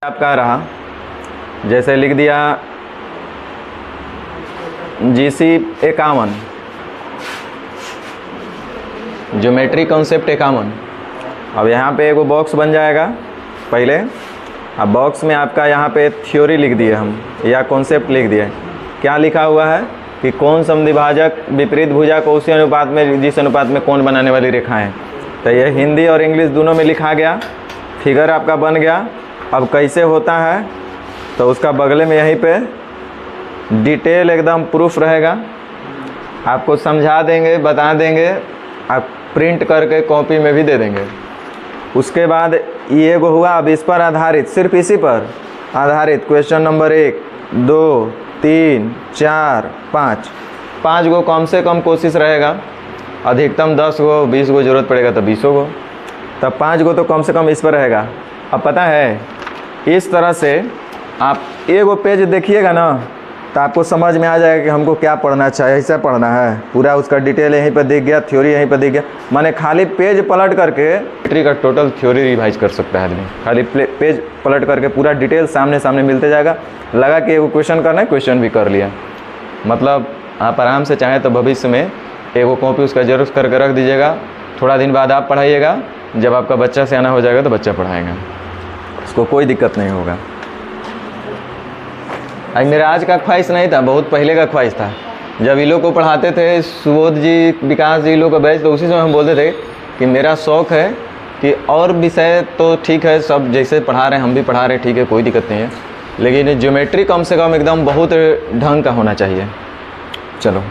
आपका रहा, जैसे लिख दिया GC 51, ज्योमेट्री कॉन्सेप्ट 51। अब यहाँ पे एगो बॉक्स बन जाएगा पहले। अब बॉक्स में आपका यहाँ पे थ्योरी लिख दिए हम या कॉन्सेप्ट लिख दिए। क्या लिखा हुआ है कि कौन समद्विभाजक विपरीत भुजा को उसी अनुपात में जिस अनुपात में कोण बनाने वाली रेखाएं। तो ये हिंदी और इंग्लिश दोनों में लिखा गया, फिगर आपका बन गया। अब कैसे होता है तो उसका बगले में यहीं पे डिटेल एकदम प्रूफ रहेगा, आपको समझा देंगे, बता देंगे, आप प्रिंट करके कॉपी में भी दे देंगे। उसके बाद ये वो हुआ। अब इस पर आधारित, सिर्फ इसी पर आधारित क्वेश्चन नंबर 1, 2, 3, 4, 5 गो कम से कम कोशिश रहेगा। अधिकतम 10 गो 20 गो जरूरत पड़ेगा तो 20 गो, तब 5 गो तो कम से कम इस पर रहेगा। अब पता है इस तरह से आप एगो पेज देखिएगा ना तो आपको समझ में आ जाएगा कि हमको क्या पढ़ना चाहिए। ऐसा पढ़ना है, पूरा उसका डिटेल यहीं पर दिख गया, थ्योरी यहीं पर दिख गया। माने खाली पेज पलट करके ज्योमेट्री का टोटल थ्योरी रिवाइज कर सकता है आदमी। खाली पेज पलट करके पूरा डिटेल सामने सामने मिलते जाएगा। लगा कि एगो क्वेश्चन करना है, क्वेश्चन भी कर लिया। मतलब आप आराम से चाहें तो भविष्य में एगो कॉपी उसका जरूर करके रख दीजिएगा। थोड़ा दिन बाद आप पढ़ाइएगा, जब आपका बच्चा सियाना हो जाएगा तो बच्चा पढ़ाएगा, उसको कोई दिक्कत नहीं होगा। आज मेरा आज का ख्वाहिश नहीं था, बहुत पहले का ख्वाहिश था। जब ये लोग को पढ़ाते थे, सुबोध जी, विकास जी लोग का बैच, तो उसी समय हम बोलते थे कि मेरा शौक़ है कि और विषय तो ठीक है, सब जैसे पढ़ा रहे हैं हम भी पढ़ा रहे हैं, ठीक है, कोई दिक्कत नहीं है, लेकिन ज्योमेट्री कम से कम एकदम बहुत ढंग का होना चाहिए। चलो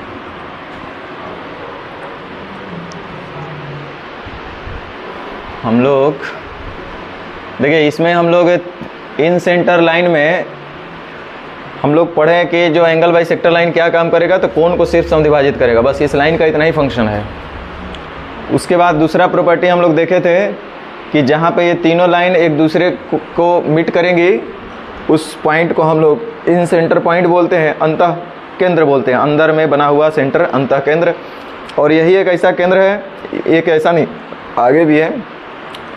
हम लोग देखिए, इसमें हम लोग इन सेंटर लाइन में हम लोग पढ़े कि जो एंगल बाई सेक्टर लाइन क्या काम करेगा, तो कोण को सिर्फ समद्विभाजित करेगा, बस इस लाइन का इतना ही फंक्शन है। उसके बाद दूसरा प्रॉपर्टी हम लोग देखे थे कि जहाँ पे ये तीनों लाइन एक दूसरे को मीट करेंगी, उस पॉइंट को हम लोग इन सेंटर पॉइंट बोलते हैं, अंतः केंद्र बोलते हैं। अंदर में बना हुआ सेंटर अंतः केंद्र। और यही एक ऐसा केंद्र है, एक ऐसा नहीं आगे भी है,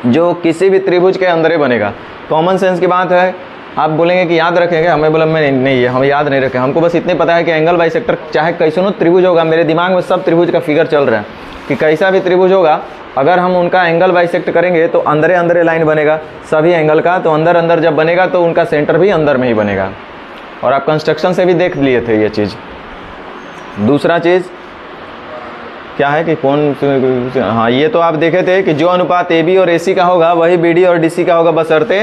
जो किसी भी त्रिभुज के अंदर ही बनेगा। कॉमन सेंस की बात है। आप बोलेंगे कि याद रखेंगे, हमें बोला मैं नहीं है, हम याद नहीं रखें। हमको बस इतने पता है कि एंगल बाई सेक्टर चाहे कैसे त्रिभुज होगा, मेरे दिमाग में सब त्रिभुज का फिगर चल रहा है कि कैसा भी त्रिभुज होगा, अगर हम उनका एंगल बाई सेक्ट करेंगे तो अंदरे अंदरे लाइन बनेगा सभी एंगल का। तो अंदर अंदर जब बनेगा तो उनका सेंटर भी अंदर में ही बनेगा। और आप कंस्ट्रक्शन से भी देख लिए थे ये चीज़। दूसरा चीज़ क्या है कि कौन, हाँ ये तो आप देखे थे कि जो अनुपात AB और AC का होगा वही BD और DC का होगा, बशर्ते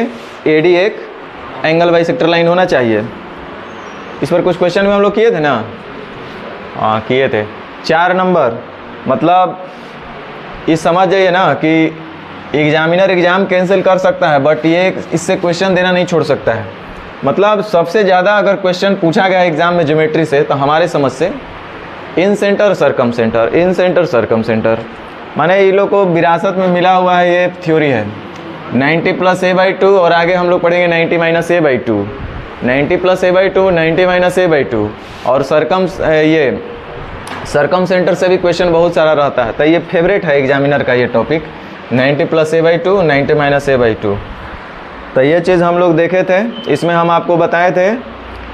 AD एक एंगल बाई सेक्टर लाइन होना चाहिए। इस पर कुछ क्वेश्चन भी हम लोग किए थे ना, हाँ किए थे। 4 नंबर, मतलब ये समझ जाइए ना कि एग्जामिनर एग्ज़ाम कैंसिल कर सकता है, बट ये इससे क्वेश्चन देना नहीं छोड़ सकता है। मतलब सबसे ज़्यादा अगर क्वेश्चन पूछा गया एग्ज़ाम में ज्योमेट्री से, तो हमारे समझ से इन सेंटर सरकम सेंटर, इन सेंटर सरकम सेंटर, माने ये लोग को विरासत में मिला हुआ है, ये थ्योरी है। 90 + a/2 और आगे हम लोग पढ़ेंगे 90 - a/2, 90 + a/2, 90 - a/2। और सरकम सेंटर से भी क्वेश्चन बहुत सारा रहता है, तो ये फेवरेट है एग्जामिनर का ये टॉपिक, 90 + a/2, 90 - a/2। तो ये चीज़ हम लोग देखे थे। इसमें हम आपको बताए थे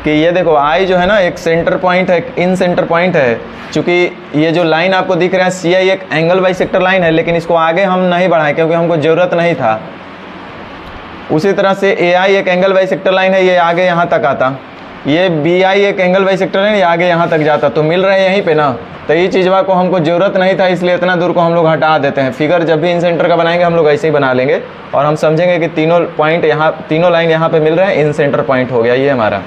कि ये देखो I जो है ना एक सेंटर पॉइंट है, इन सेंटर पॉइंट है। चूँकि ये जो लाइन आपको दिख रहा है CI एक एंगल बाई सेक्टर लाइन है, लेकिन इसको आगे हम नहीं बढ़ाएं क्योंकि हमको ज़रूरत नहीं था। उसी तरह से AI एक एंगल बाई सेक्टर लाइन है, ये आगे यहाँ तक आता। ये BI एक एंगल बाई सेक्टर लाइन, ये आगे यहाँ तक जाता। तो मिल रहे हैं यहीं पे ना, तो ये चीज़ को हमको ज़रूरत नहीं था, इसलिए इतना दूर को हम लोग हटा देते हैं। फिगर जब भी इन सेंटर का बनाएंगे हम लोग ऐसे ही बना लेंगे, और हम समझेंगे कि तीनों पॉइंट यहाँ, तीनों लाइन यहाँ पे मिल रहे हैं, इन सेंटर पॉइंट हो गया ये हमारा।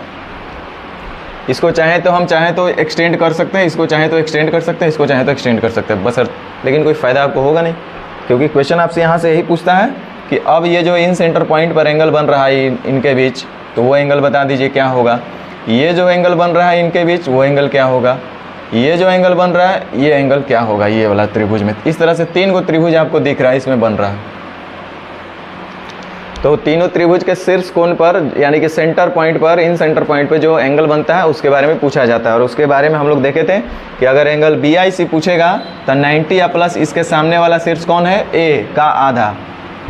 इसको चाहे तो हम चाहें तो एक्सटेंड कर सकते हैं, इसको चाहे तो एक्सटेंड कर सकते हैं, इसको चाहे तो एक्सटेंड कर सकते हैं, बस। लेकिन कोई फ़ायदा आपको होगा नहीं, क्योंकि क्वेश्चन आपसे यहाँ से यही पूछता है कि अब ये जो इन सेंटर पॉइंट पर एंगल बन रहा है इनके बीच, तो वो एंगल बता दीजिए क्या होगा। ये जो एंगल बन रहा है इनके बीच, वो एंगल क्या होगा। ये जो एंगल बन रहा है, ये एंगल क्या होगा ये वाला त्रिभुज में। इस तरह से 3 गो त्रिभुज आपको दिख रहा है इसमें बन रहा है। तो तीनों त्रिभुज के शीर्ष कोण पर, यानी कि सेंटर पॉइंट पर, इन सेंटर पॉइंट पे जो एंगल बनता है उसके बारे में पूछा जाता है। और उसके बारे में हम लोग देखे थे कि अगर एंगल BIC पूछेगा तो 90 या प्लस इसके सामने वाला शीर्ष कौन है, A का आधा।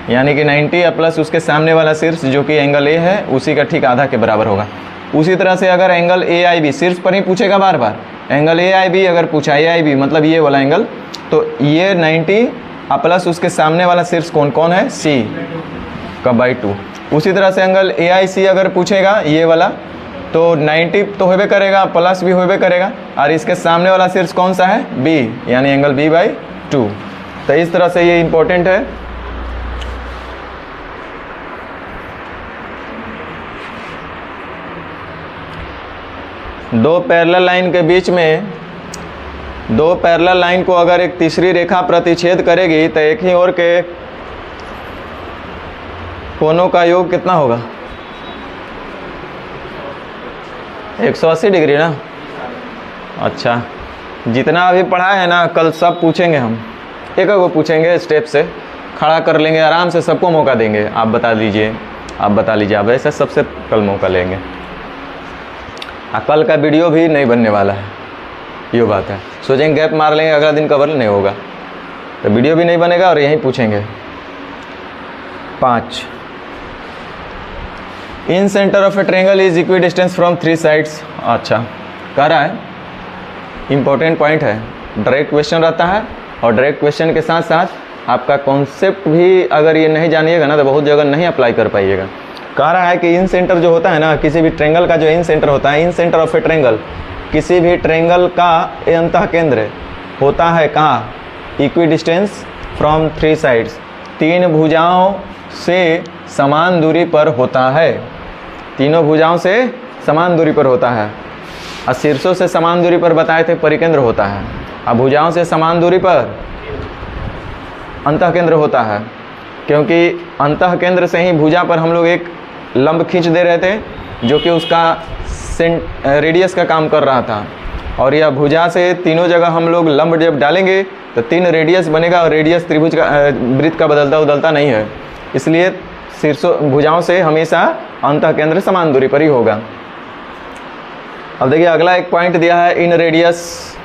यानी कि 90 प्लस उसके सामने वाला शीर्ष जो कि एंगल ए है उसी का ठीक आधा के बराबर होगा। उसी तरह से अगर एंगल ए आई बी, शीर्ष पर ही पूछेगा बार बार, एंगल ए आई बी अगर पूछा, ए आई बी मतलब ये वाला एंगल, तो ये 90 प्लस उसके सामने वाला शीर्ष कौन कौन है, सी का बाई 2। उसी तरह से एंगल ए आई सी अगर पूछेगा ये वाला, तो 90 तो होबे करेगा प्लस भी होबे करेगा, और इसके सामने वाला शीर्ष कौन सा है, बी, यानी एंगल बी बाई 2। तो इस तरह से ये इंपॉर्टेंट है। दो पैरेलल लाइन के बीच में, दो पैरेलल लाइन को अगर एक तीसरी रेखा प्रतिच्छेद करेगी तो एक ही ओर के कोनों का योग कितना होगा, 180 डिग्री ना। अच्छा, जितना अभी पढ़ा है ना कल सब पूछेंगे हम, एक को पूछेंगे, स्टेप से खड़ा कर लेंगे, आराम से सबको मौका देंगे। आप बता दीजिए, आप बता लीजिए, आप ऐसे सबसे कल मौका लेंगे। कल का वीडियो भी नहीं बनने वाला है, ये बात है। सोचेंगे गैप मार लेंगे, अगला दिन कवर नहीं होगा, तो वीडियो भी नहीं बनेगा और यहीं पूछेंगे। 5 in centre of a triangle is equidistance from 3 sides. अच्छा, कह रहा है, इंपॉर्टेंट पॉइंट है, डायरेक्ट क्वेश्चन रहता है, और डायरेक्ट क्वेश्चन के साथ साथ आपका कॉन्सेप्ट भी अगर ये नहीं जानिएगा ना तो बहुत जगह नहीं अप्लाई कर पाइएगा। कह रहा है कि इन सेंटर जो होता है ना, किसी भी ट्रायंगल का जो इन सेंटर होता है, इन सेंटर ऑफ ए ट्रायंगल, किसी भी ट्रायंगल का अंतः केंद्र होता है कहाँ, इक्वी डिस्टेंस फ्रॉम 3 साइड्स, 3 भुजाओं से समान दूरी पर होता है, तीनों भुजाओं से समान दूरी पर होता है। और शीर्षों से समान दूरी पर बताए थे परिकेंद्र होता है, और भुजाओं से समान दूरी पर अंतः केंद्र होता है, क्योंकि अंतः केंद्र से ही भुजा पर हम लोग एक लंब खींच दे रहे थे जो कि उसका रेडियस का काम कर रहा था, और यह भुजा से तीनों जगह हम लोग लंब जब डालेंगे तो 3 रेडियस बनेगा, और रेडियस त्रिभुज का वृत्त का बदलता नहीं है, इसलिए शीर्षों भुजाओं से हमेशा अंतः केंद्र समान दूरी पर ही होगा। अब देखिए अगला एक पॉइंट दिया है, इन रेडियस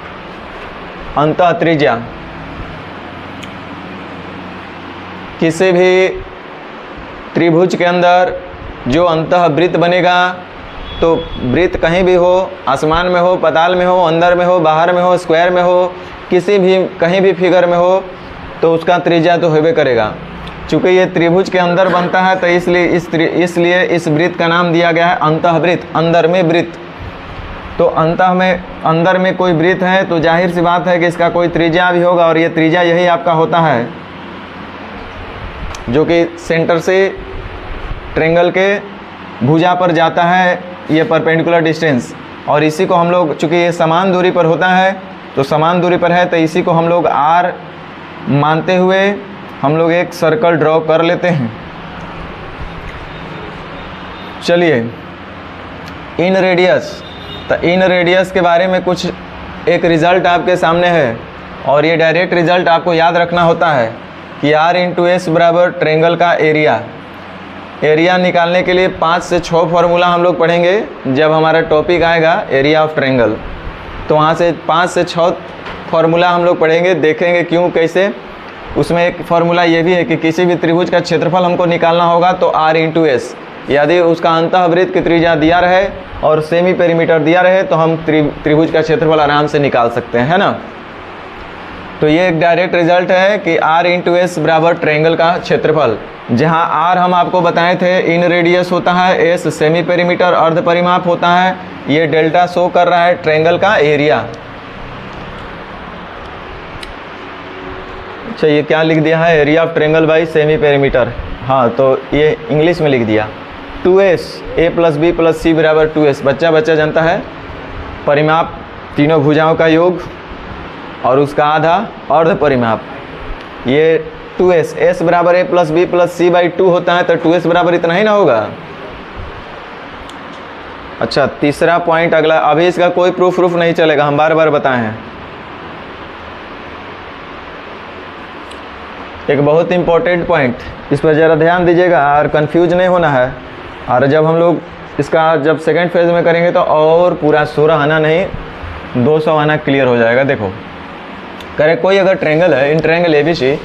अंतः त्रिज्या, किसी भी त्रिभुज के अंदर जो अंतः वृत्त बनेगा, तो वृत्त कहीं भी हो, आसमान में हो, पाताल में हो, अंदर में हो, बाहर में हो, स्क्वायर में हो, किसी भी कहीं भी फिगर में हो, तो उसका त्रिज्या तो होबे करेगा। चूँकि ये त्रिभुज के अंदर बनता है तो इसलिए इस वृत्त का नाम दिया गया है अंतःवृत्त, अंदर में वृत्त। तो अंदर में कोई वृत्त है तो जाहिर सी बात है कि इसका कोई त्रिज्या भी होगा, और ये त्रिज्या यही आपका होता है जो कि सेंटर से ट्रायंगल के भुजा पर जाता है, ये परपेंडिकुलर डिस्टेंस। और इसी को हम लोग, चूँकि ये समान दूरी पर होता है तो समान दूरी पर है, तो इसी को हम लोग R मानते हुए हम लोग एक सर्कल ड्रॉ कर लेते हैं। चलिए, इन रेडियस, तो इन रेडियस के बारे में कुछ एक रिज़ल्ट आपके सामने है, और ये डायरेक्ट रिज़ल्ट आपको याद रखना होता है कि R इंटू एस बराबर ट्रायंगल का एरिया। एरिया निकालने के लिए 5 से 6 फार्मूला हम लोग पढ़ेंगे जब हमारा टॉपिक आएगा एरिया ऑफ ट्रायंगल, तो वहाँ से 5 से 6 फार्मूला हम लोग पढ़ेंगे, देखेंगे क्यों कैसे। उसमें एक फार्मूला ये भी है कि किसी भी त्रिभुज का क्षेत्रफल हमको निकालना होगा तो R इंटू एस, यदि उसका अंतःवृत्त की त्रिज्या दिया रहे और सेमी पेरीमीटर दिया रहे तो हम त्रिभुज का क्षेत्रफल आराम से निकाल सकते हैं, है ना। तो ये एक डायरेक्ट रिजल्ट है कि R इंटू एस बराबर ट्रायंगल का क्षेत्रफल, जहाँ R हम आपको बताए थे इन रेडियस होता है, एस सेमी पेरीमीटर अर्ध परिमाप होता है, ये डेल्टा शो कर रहा है ट्रायंगल का एरिया। अच्छा, ये क्या लिख दिया है, area of triangle by semi perimeter. हाँ, तो ये इंग्लिश में लिख दिया 2s a plus B plus C बराबर 2s। बच्चा जानता है परिमाप तीनों भुजाओं का योग और उसका आधा अर्ध परिमाप, ये 2s, s बराबर a plus B plus C by 2 होता है, तो 2s बराबर इतना ही ना होगा। अच्छा, तीसरा पॉइंट अगला, अभी इसका कोई प्रूफ नहीं चलेगा, हम बार बार बताए हैं। एक बहुत इंपॉर्टेंट पॉइंट, इस पर ज़रा ध्यान दीजिएगा और कंफ्यूज नहीं होना है। और जब हम लोग इसका जब सेकंड फेज में करेंगे तो और पूरा 16 आना नहीं 200 आना क्लियर हो जाएगा। देखो, करे कोई अगर ट्रायंगल है, इन triangle ABC,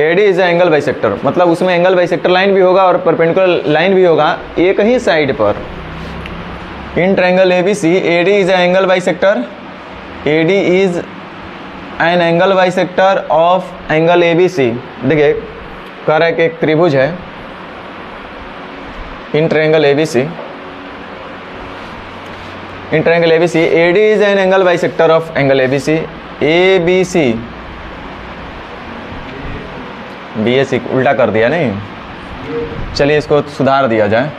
AD is angle bisector, मतलब उसमें एंगल बाइसेक्टर लाइन भी होगा और परपेंडिकुलर लाइन भी होगा एक ही साइड पर। इन triangle ABC AD is angle bisector, AD is an angle bisector of angle ABC। देखिए कह रहा है कि एक त्रिभुज है इन triangle ABC, in triangle ABC AD is an angle bisector of angle ABC। ABC BAC उल्टा कर दिया नहीं, चलिए इसको सुधार दिया जाए।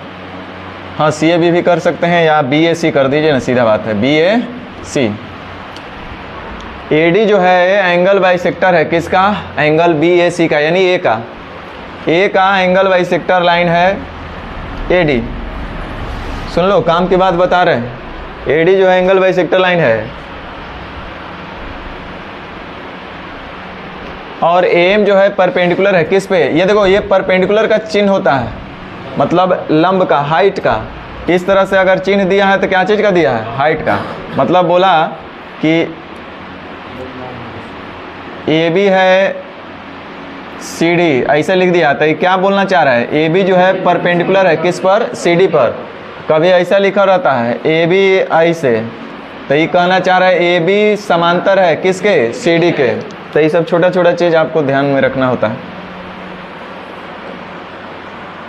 हाँ CAB भी कर सकते हैं या BAC कर दीजिए ना, सीधा बात है BAC। AD जो है एंगल बाइसेक्टर है किसका, एंगल BAC का, यानी A का एंगल बाइसेक्टर लाइन है AD। सुन लो काम की बात बता रहे हैं, AD जो है एंगल बाइसेक्टर लाइन है और AM जो है परपेंडिकुलर है किस पे, ये देखो ये परपेंडिकुलर का चिन्ह होता है, मतलब लंब का, हाइट का। इस तरह से अगर चिन्ह दिया है तो क्या चीज़ का दिया है, हाइट का। मतलब बोला कि AB है CD, ऐसे लिख दिया तो ये क्या बोलना चाह रहा है, AB जो है परपेंडिकुलर है किस पर, CD पर। कभी ऐसा लिखा रहता है AB ऐसे, तो ये कहना चाह रहा है AB समांतर है किसके, CD के। तो ये सब छोटा छोटा चीज़ आपको ध्यान में रखना होता है।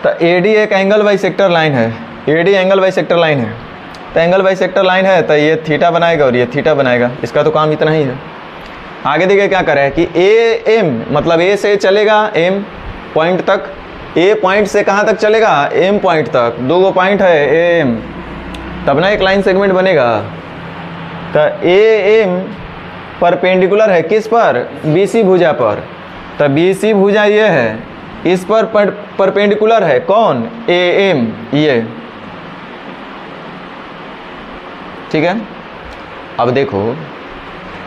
तो AD एक एंगल बाइसेक्टर लाइन है, AD एंगल बाइसेक्टर लाइन है। तो एंगल बाइसेक्टर लाइन है तो ये थीटा बनाएगा और ये थीटा बनाएगा, इसका तो काम इतना ही है। आगे देखिए क्या कर रहा है कि AM मतलब A से चलेगा M पॉइंट तक, A पॉइंट से कहाँ तक चलेगा, M पॉइंट तक। दो गो पॉइंट है AM, तब ना एक लाइन सेगमेंट बनेगा। तो AM परपेंडिकुलर है किस पर, BC भुजा पर। तो BC भुजा ये है, इस पर परपेंडिकुलर है कौन, AM ये, ठीक है। अब देखो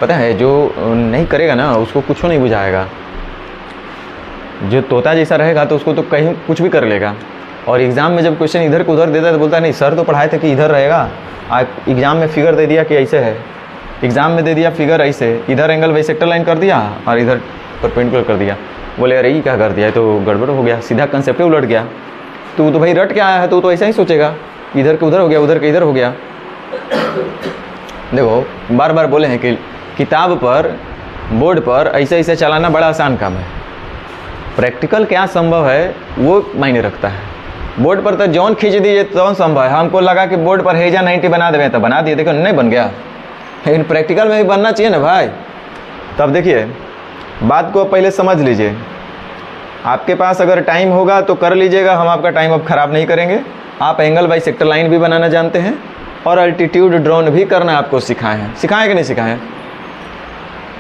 पता है जो नहीं करेगा ना उसको कुछ नहीं बुझाएगा, जो तोता जैसा रहेगा तो उसको तो कहीं कुछ भी कर लेगा। और एग्ज़ाम में जब क्वेश्चन इधर को उधर देता है तो बोलता है नहीं सर तो पढ़ाए थे कि इधर रहेगा, आप एग्ज़ाम में फिगर दे दिया कि ऐसे है, एग्ज़ाम में दे दिया फिगर ऐसे, इधर एंगल बाइसेक्टर लाइन कर दिया और इधर परपेंडिकुलर कर दिया। बोले अरे ये क्या कर दिया, तो गड़बड़ हो गया, सीधा कंसेप्ट ही उलट गया। तो भाई रट के आया है तो ऐसा ही सोचेगा, इधर के उधर हो गया, उधर के इधर हो गया। देखो बार बार बोले हैं कि किताब पर, बोर्ड पर ऐसे ऐसे चलाना बड़ा आसान काम है, प्रैक्टिकल क्या संभव है वो मायने रखता है। बोर्ड पर तो जौन खींच दीजिए तो संभव है, हमको लगा कि बोर्ड पर हेजा 90 बना देवे तो बना दिए, देखो नहीं बन गया, लेकिन प्रैक्टिकल में भी बनना चाहिए ना भाई। तब देखिए बात को पहले समझ लीजिए, आपके पास अगर टाइम होगा तो कर लीजिएगा, हम आपका टाइम अब ख़राब नहीं करेंगे। आप एंगल बाइसेक्टर लाइन भी बनाना जानते हैं और अल्टीट्यूड ड्रोन भी करना आपको सिखाए हैं, सिखाएं कि नहीं सिखाएं।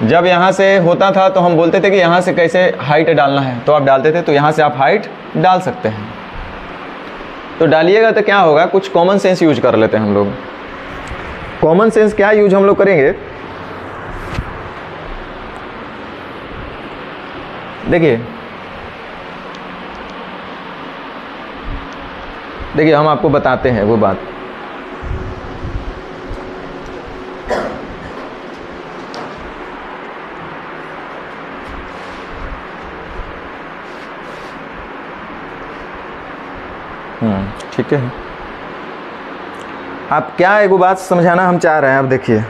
जब यहाँ से होता था तो हम बोलते थे कि यहाँ से कैसे हाइट डालना है, तो आप डालते थे, तो यहाँ से आप हाइट डाल सकते हैं। तो डालिएगा तो क्या होगा, कुछ कॉमन सेंस यूज कर लेते हैं हम लोग। कॉमन सेंस क्या यूज हम लोग करेंगे, देखिए हम आपको बताते हैं वो बात। ठीक है, आप क्या एगो बात समझाना हम चाह रहे हैं। आप देखिए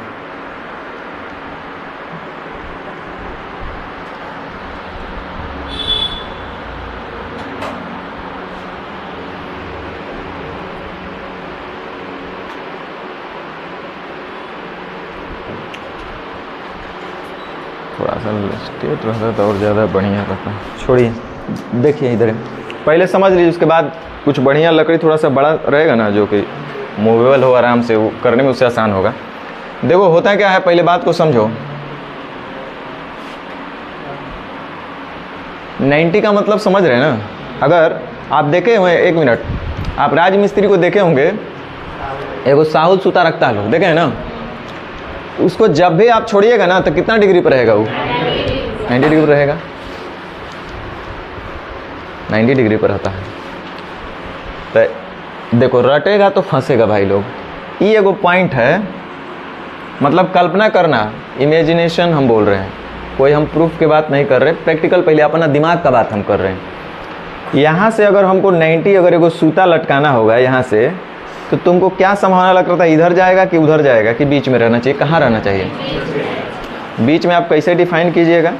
थोड़ा सा स्ट्रेट रहता तो और ज़्यादा बढ़िया रहता। छोड़िए, देखिए इधर पहले समझ लीजिए, उसके बाद कुछ बढ़िया लकड़ी थोड़ा सा बड़ा रहेगा ना जो कि मूवेबल हो, आराम से वो करने में उससे आसान होगा। देखो होता क्या है, पहले बात को समझो। 90 का मतलब समझ रहे हैं ना। अगर आप देखे हुए, एक मिनट, आप राजमिस्त्री को देखे होंगे, एगो साहुल सूता रखता है लोग, देखे हैं ना, उसको जब भी आप छोड़िएगा ना तो कितना डिग्री पर रहेगा वो, 90 डिग्री पर रहेगा, 90 डिग्री पर रहता है। तो देखो रटेगा तो फंसेगा भाई लोग, ये एगो पॉइंट है, मतलब कल्पना करना, इमेजिनेशन हम बोल रहे हैं। कोई हम प्रूफ की बात नहीं कर रहे, प्रैक्टिकल पहले अपना दिमाग का बात हम कर रहे हैं। यहाँ से अगर हमको 90 अगर एगो सूता लटकाना होगा यहाँ से, तो तुमको क्या संभावना लग रहा था, इधर जाएगा कि उधर जाएगा कि बीच में रहना चाहिए, कहाँ रहना चाहिए? बीच में आप कैसे डिफाइन कीजिएगा?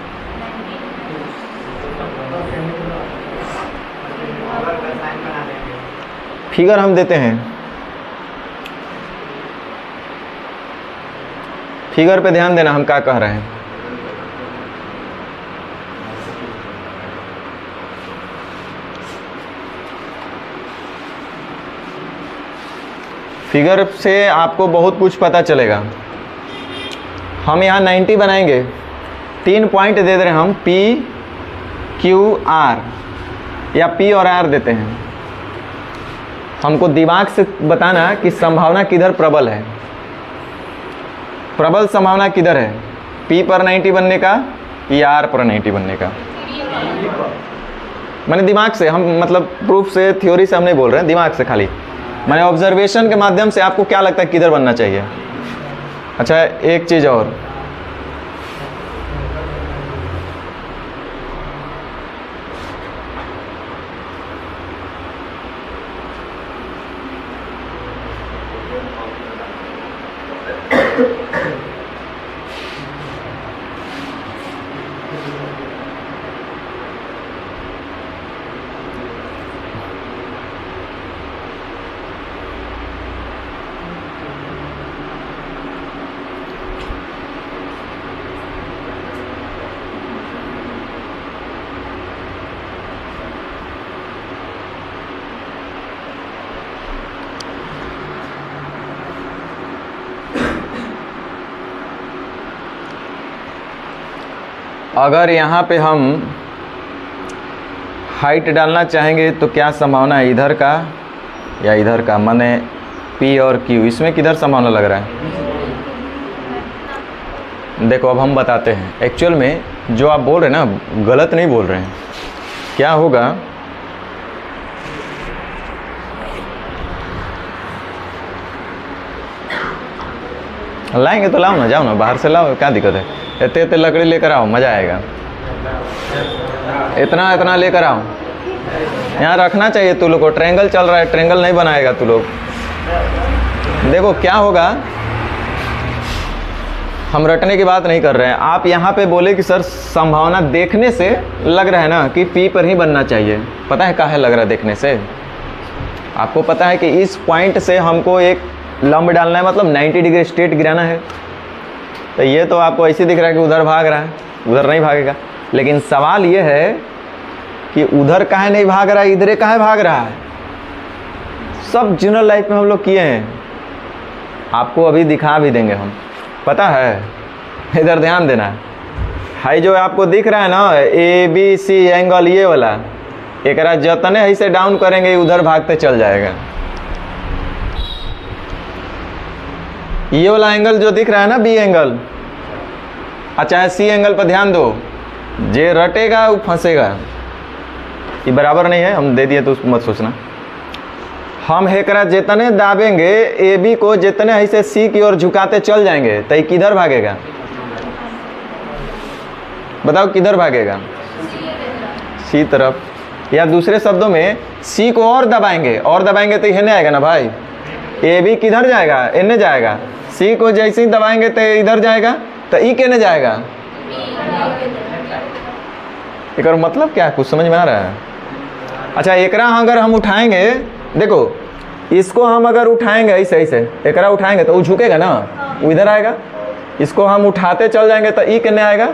फिगर हम देते हैं, फिगर पे ध्यान देना हम क्या कह रहे हैं। फिगर से आपको बहुत कुछ पता चलेगा। हम यहाँ 90 बनाएंगे, 3 पॉइंट दे दे रहे हैं हम, P Q R या P और R देते हैं। हमको दिमाग से बताना कि संभावना किधर प्रबल है, प्रबल संभावना किधर है, P पर 90 बनने का या R पर 90 बनने का। मैंने दिमाग से, हम मतलब प्रूफ से थ्योरी से हम नहीं बोल रहे हैं, दिमाग से खाली मैंने ऑब्जर्वेशन के माध्यम से आपको क्या लगता है किधर बनना चाहिए। अच्छा एक चीज़ और, अगर यहाँ पे हम हाइट डालना चाहेंगे तो क्या संभावना है, इधर का या इधर का, माने P और Q, इसमें किधर संभावना लग रहा है? देखो अब हम बताते हैं, एक्चुअल में जो आप बोल रहे हैं ना गलत नहीं बोल रहे हैं। क्या होगा, लाएंगे तो लाओ ना, जाओ ना बाहर से लाओ, क्या दिक्कत है, इतने इतने लकड़ी लेकर आओ, मज़ा आएगा। इतना इतना लेकर आओ, यहाँ रखना चाहिए तू लोग को। ट्रायंगल चल रहा है, ट्रायंगल नहीं बनाएगा तू लोग। देखो क्या होगा, हम रटने की बात नहीं कर रहे हैं। आप यहाँ पे बोले कि सर संभावना देखने से लग रहा है ना कि P पर ही बनना चाहिए। पता है काहे लग रहा है देखने से? आपको पता है कि इस पॉइंट से हमको एक लंब डालना है, मतलब 90 डिग्री स्ट्रेट गिराना है। तो ये तो आपको ऐसे दिख रहा है कि उधर भाग रहा है, उधर नहीं भागेगा। लेकिन सवाल ये है कि उधर काहे नहीं भाग रहा है, इधर काहे भाग रहा है। सब जनरल लाइफ में हम लोग किए हैं, आपको अभी दिखा भी देंगे हम, पता है। इधर ध्यान देना है, जो आपको दिख रहा है ना ABC एंगल, ये वाला, एक जतने ऐसे डाउन करेंगे उधर भागते चल जाएगा। ये वाला एंगल जो दिख रहा है ना B एंगल, अच्छा C एंगल पर ध्यान दो, जे रटेगा वो फंसेगा। ये बराबर नहीं है, हम दे दिए तो उसको मत सोचना। हम हेकरा जितने दाबेंगे AB को, जितने ऐसे C की ओर झुकाते चल जाएंगे, तो किधर भागेगा? बताओ किधर भागेगा? C तरफ। या दूसरे शब्दों में C को और दबाएंगे तो ये नहीं आएगा ना भाई। AB किधर जाएगा? इन्हें जाएगा। C को जैसे ही दबाएंगे तो इधर जाएगा, तो ई कहने जाएगा। एक और मतलब क्या, कुछ समझ में आ रहा है? अच्छा एकरा अगर हम उठाएंगे, देखो इसको हम अगर उठाएंगे ऐसे ऐसे, एकरा उठाएंगे तो वो झुकेगा ना, वो इधर आएगा। इसको हम उठाते चल जाएंगे तो ई कहने आएगा।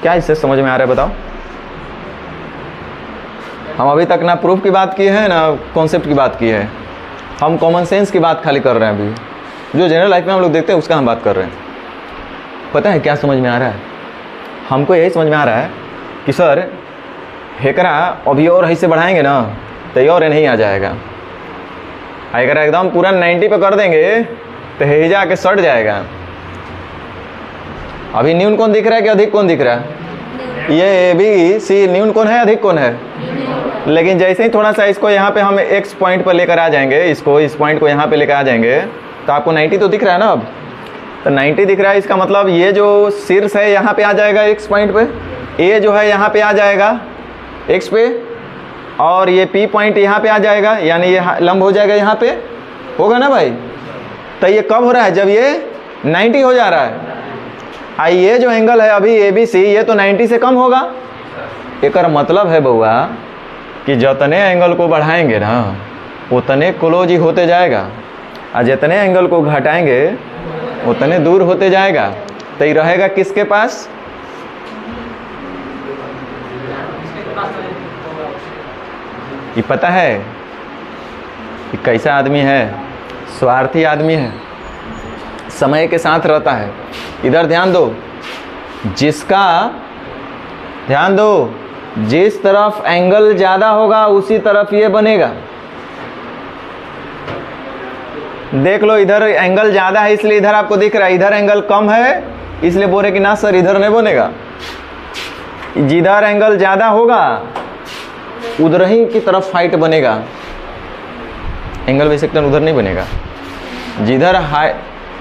क्या इससे समझ में आ रहा है बताओ? हम अभी तक ना प्रूफ की बात की है ना कॉन्सेप्ट की बात की है, हम कॉमन सेंस की बात खाली कर रहे हैं। अभी जो जनरल लाइफ में हम लोग देखते हैं उसका हम बात कर रहे हैं। पता है क्या समझ में आ रहा है? हमको यही समझ में आ रहा है कि सर हेकरा अभी और ऐसे बढ़ाएंगे ना तो ये और नहीं आ जाएगा। अगर एकदम पूरा 90 पे कर देंगे तो हे जाके सट जाएगा। अभी न्यून कौन दिख रहा है कि अधिक कौन दिख रहा है? ये भी सी न्यून कौन है अधिक कौन है? लेकिन जैसे ही थोड़ा सा इसको यहाँ पे हम x पॉइंट पर लेकर आ जाएंगे, इसको इस पॉइंट को यहाँ पे लेकर आ जाएंगे तो आपको 90 तो दिख रहा है ना। अब तो 90 दिख रहा है, इसका मतलब ये जो शीर्ष है यहाँ पे आ जाएगा x पॉइंट पे, ए जो है यहाँ पे आ जाएगा x पे, और ये P पॉइंट यहाँ पे आ जाएगा, यानी ये लंब हो जाएगा यहाँ पे, होगा ना भाई। तो ये कब हो रहा है? जब ये 90 हो जा रहा है। ये जो एंगल है अभी ABC, ये तो 90 से कम होगा। एक मतलब है बउआ कि जितने एंगल को बढ़ाएंगे ना उतने क्लोज ही होते जाएगा, और जितने एंगल को घटाएंगे उतने दूर होते जाएगा। तो ये रहेगा किसके पास? ये पता है कि कैसा आदमी है? स्वार्थी आदमी है, समय के साथ रहता है। इधर ध्यान दो, जिसका ध्यान दो, जिस तरफ एंगल ज़्यादा होगा उसी तरफ ये बनेगा। देख लो, इधर एंगल ज़्यादा है इसलिए इधर आपको दिख रहा है, इधर एंगल कम है इसलिए बोल रहे कि ना सर इधर नहीं बनेगा। जिधर एंगल ज़्यादा होगा उधर ही की तरफ हाइट बनेगा, एंगल बाइसेक्टर उधर नहीं बनेगा।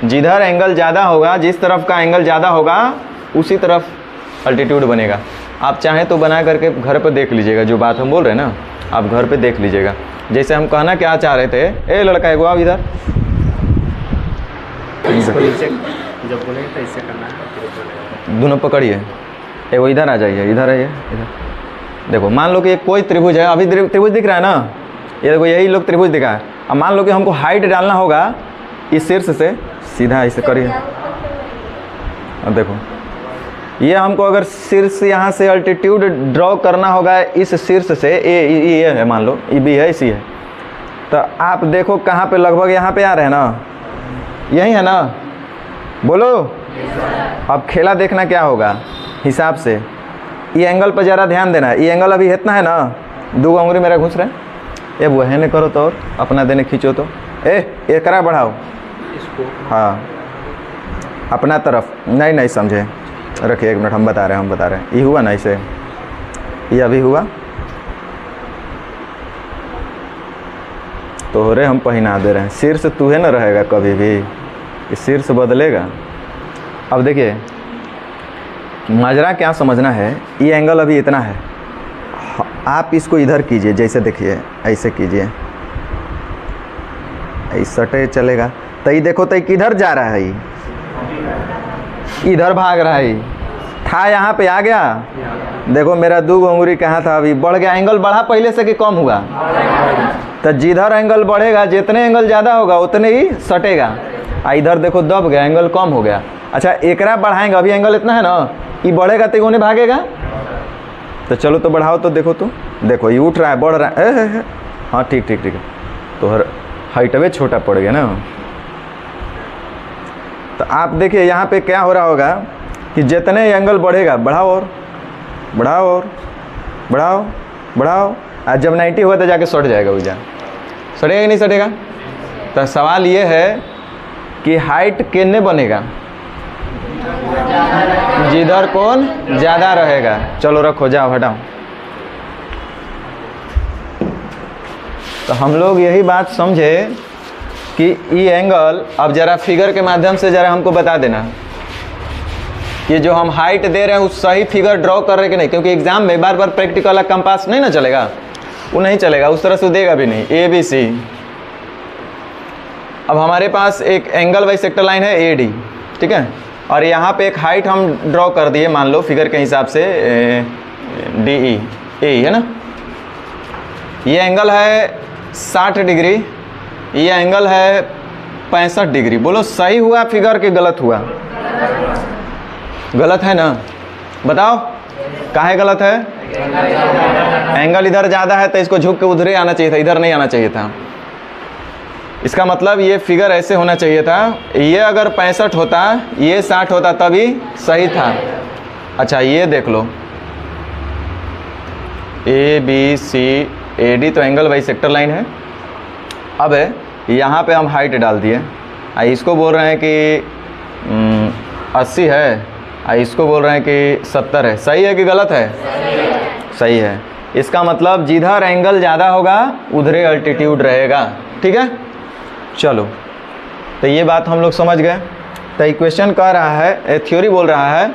जिधर एंगल ज़्यादा होगा, जिस तरफ का एंगल ज़्यादा होगा उसी तरफ अल्टीट्यूड बनेगा। आप चाहें तो बना करके घर पर देख लीजिएगा, जो बात हम बोल रहे हैं ना आप घर पे देख लीजिएगा। जैसे हम कहना क्या चाह रहे थे, ए लड़का एगो आओ इधर, जब बोलेंगे तो इससे करना है, दोनों पकड़िए, एगो इधर आ जाइए, इधर आइए, इधर देखो। मान लो कि कोई त्रिभुज है, अभी त्रिभुज दिख रहा है ना, ये देखो यही लोग त्रिभुज दिखा है। अब मान लो कि हमको हाइट डालना होगा इस शीर्ष से, सीधा ऐसे करिए। अब देखो ये हमको अगर शीर्ष यहाँ से अल्टीट्यूड ड्रॉ करना होगा इस शीर्ष से, ये है मान लो, ये भी है इसी है, तो आप देखो कहाँ पे, लगभग यहाँ पे आ रहे हैं ना, यही है ना, बोलो। अब खेला देखना क्या होगा हिसाब से, ये एंगल पर ज़रा ध्यान देना। ये एंगल अभी इतना है ना, 2 उंगली मेरा घुस रहा है, ये वो है नहीं करो तो, और अपना देने खींचो तो, ये करा बढ़ाओ इसको, हाँ अपना तरफ, नहीं समझे, रखिए 1 मिनट, हम बता रहे हैं। ये हुआ ना इसे, ये अभी हुआ तो हो रहे हम पहना दे रहे हैं। शीर्ष तू है ना रहेगा कभी भी, ये शीर्ष बदलेगा। अब देखिए माजरा क्या समझना है, ये एंगल अभी इतना है, आप इसको इधर कीजिए, जैसे देखिए ऐसे कीजिए, ऐसे सटे चलेगा। तो ये देखो तो किधर जा रहा है, इधर भाग रहा है, था यहाँ पे आ गया। देखो मेरा 2 उंगली कहाँ था, अभी बढ़ गया। एंगल बढ़ा पहले से कि कम हुआ? तो जिधर एंगल बढ़ेगा, जितने एंगल ज़्यादा होगा उतने ही सटेगा। इधर देखो दब गया, एंगल कम हो गया। अच्छा एकरा बढ़ाएंगे, अभी एंगल इतना है ना, ये बढ़ेगा तो उन्हें भागेगा। तो चलो तो बढ़ाओ तो देखो, तो देखो ये उठ रहा है, बढ़ रहा है, हाँ ठीक है। तो हर हाइटवे छोटा पड़ गया ना। तो आप देखिए यहाँ पे क्या हो रहा होगा कि जितने एंगल बढ़ेगा, बढ़ाओ और बढ़ाओ और बढ़ाओ, और जब 90 हुआ तो जाके सट जाएगा, वो सटेगा कि नहीं सटेगा। तो सवाल ये है कि हाइट कितने बनेगा, जिधर कौन ज़्यादा रहेगा। चलो रखो, जाओ हटाओ। तो हम लोग यही बात समझे कि ये एंगल, अब ज़रा फिगर के माध्यम से ज़रा हमको बता देना कि जो हम हाइट दे रहे हैं उस सही फिगर ड्रॉ कर रहे कि नहीं, क्योंकि एग्जाम में बार बार प्रैक्टिकल कंपास नहीं ना चलेगा, वो नहीं चलेगा, उस तरह से देगा भी नहीं। ABC, अब हमारे पास एक एंगल बाइसेक्टर लाइन है AD, ठीक है, और यहाँ पे एक हाइट हम ड्रॉ कर दिए, मान लो फिगर के हिसाब से DE, AE है ना। ये एंगल है 60 डिग्री, ये एंगल है 65 डिग्री। बोलो सही हुआ फिगर कि गलत हुआ? गलत है ना, बताओ काहे गलत है? एंगल इधर ज़्यादा है तो इसको झुक के उधर ही आना चाहिए था, इधर नहीं आना चाहिए था। इसका मतलब ये फिगर ऐसे होना चाहिए था, ये अगर 65 होता, ये 60 होता तभी सही था। अच्छा ये देख लो, ABCAD तो एंगल बाइसेक्टर लाइन है। अब यहाँ पे हम हाइट डाल दिए, इसको बोल रहे हैं कि 80 है, इसको बोल रहे हैं कि 70 है। सही है कि गलत है? सही है। इसका मतलब जिधर एंगल ज़्यादा होगा उधरे अल्टीट्यूड रहेगा, ठीक है। चलो तो ये बात हम लोग समझ गए। तो इक्वेशन कह रहा है, थ्योरी बोल रहा है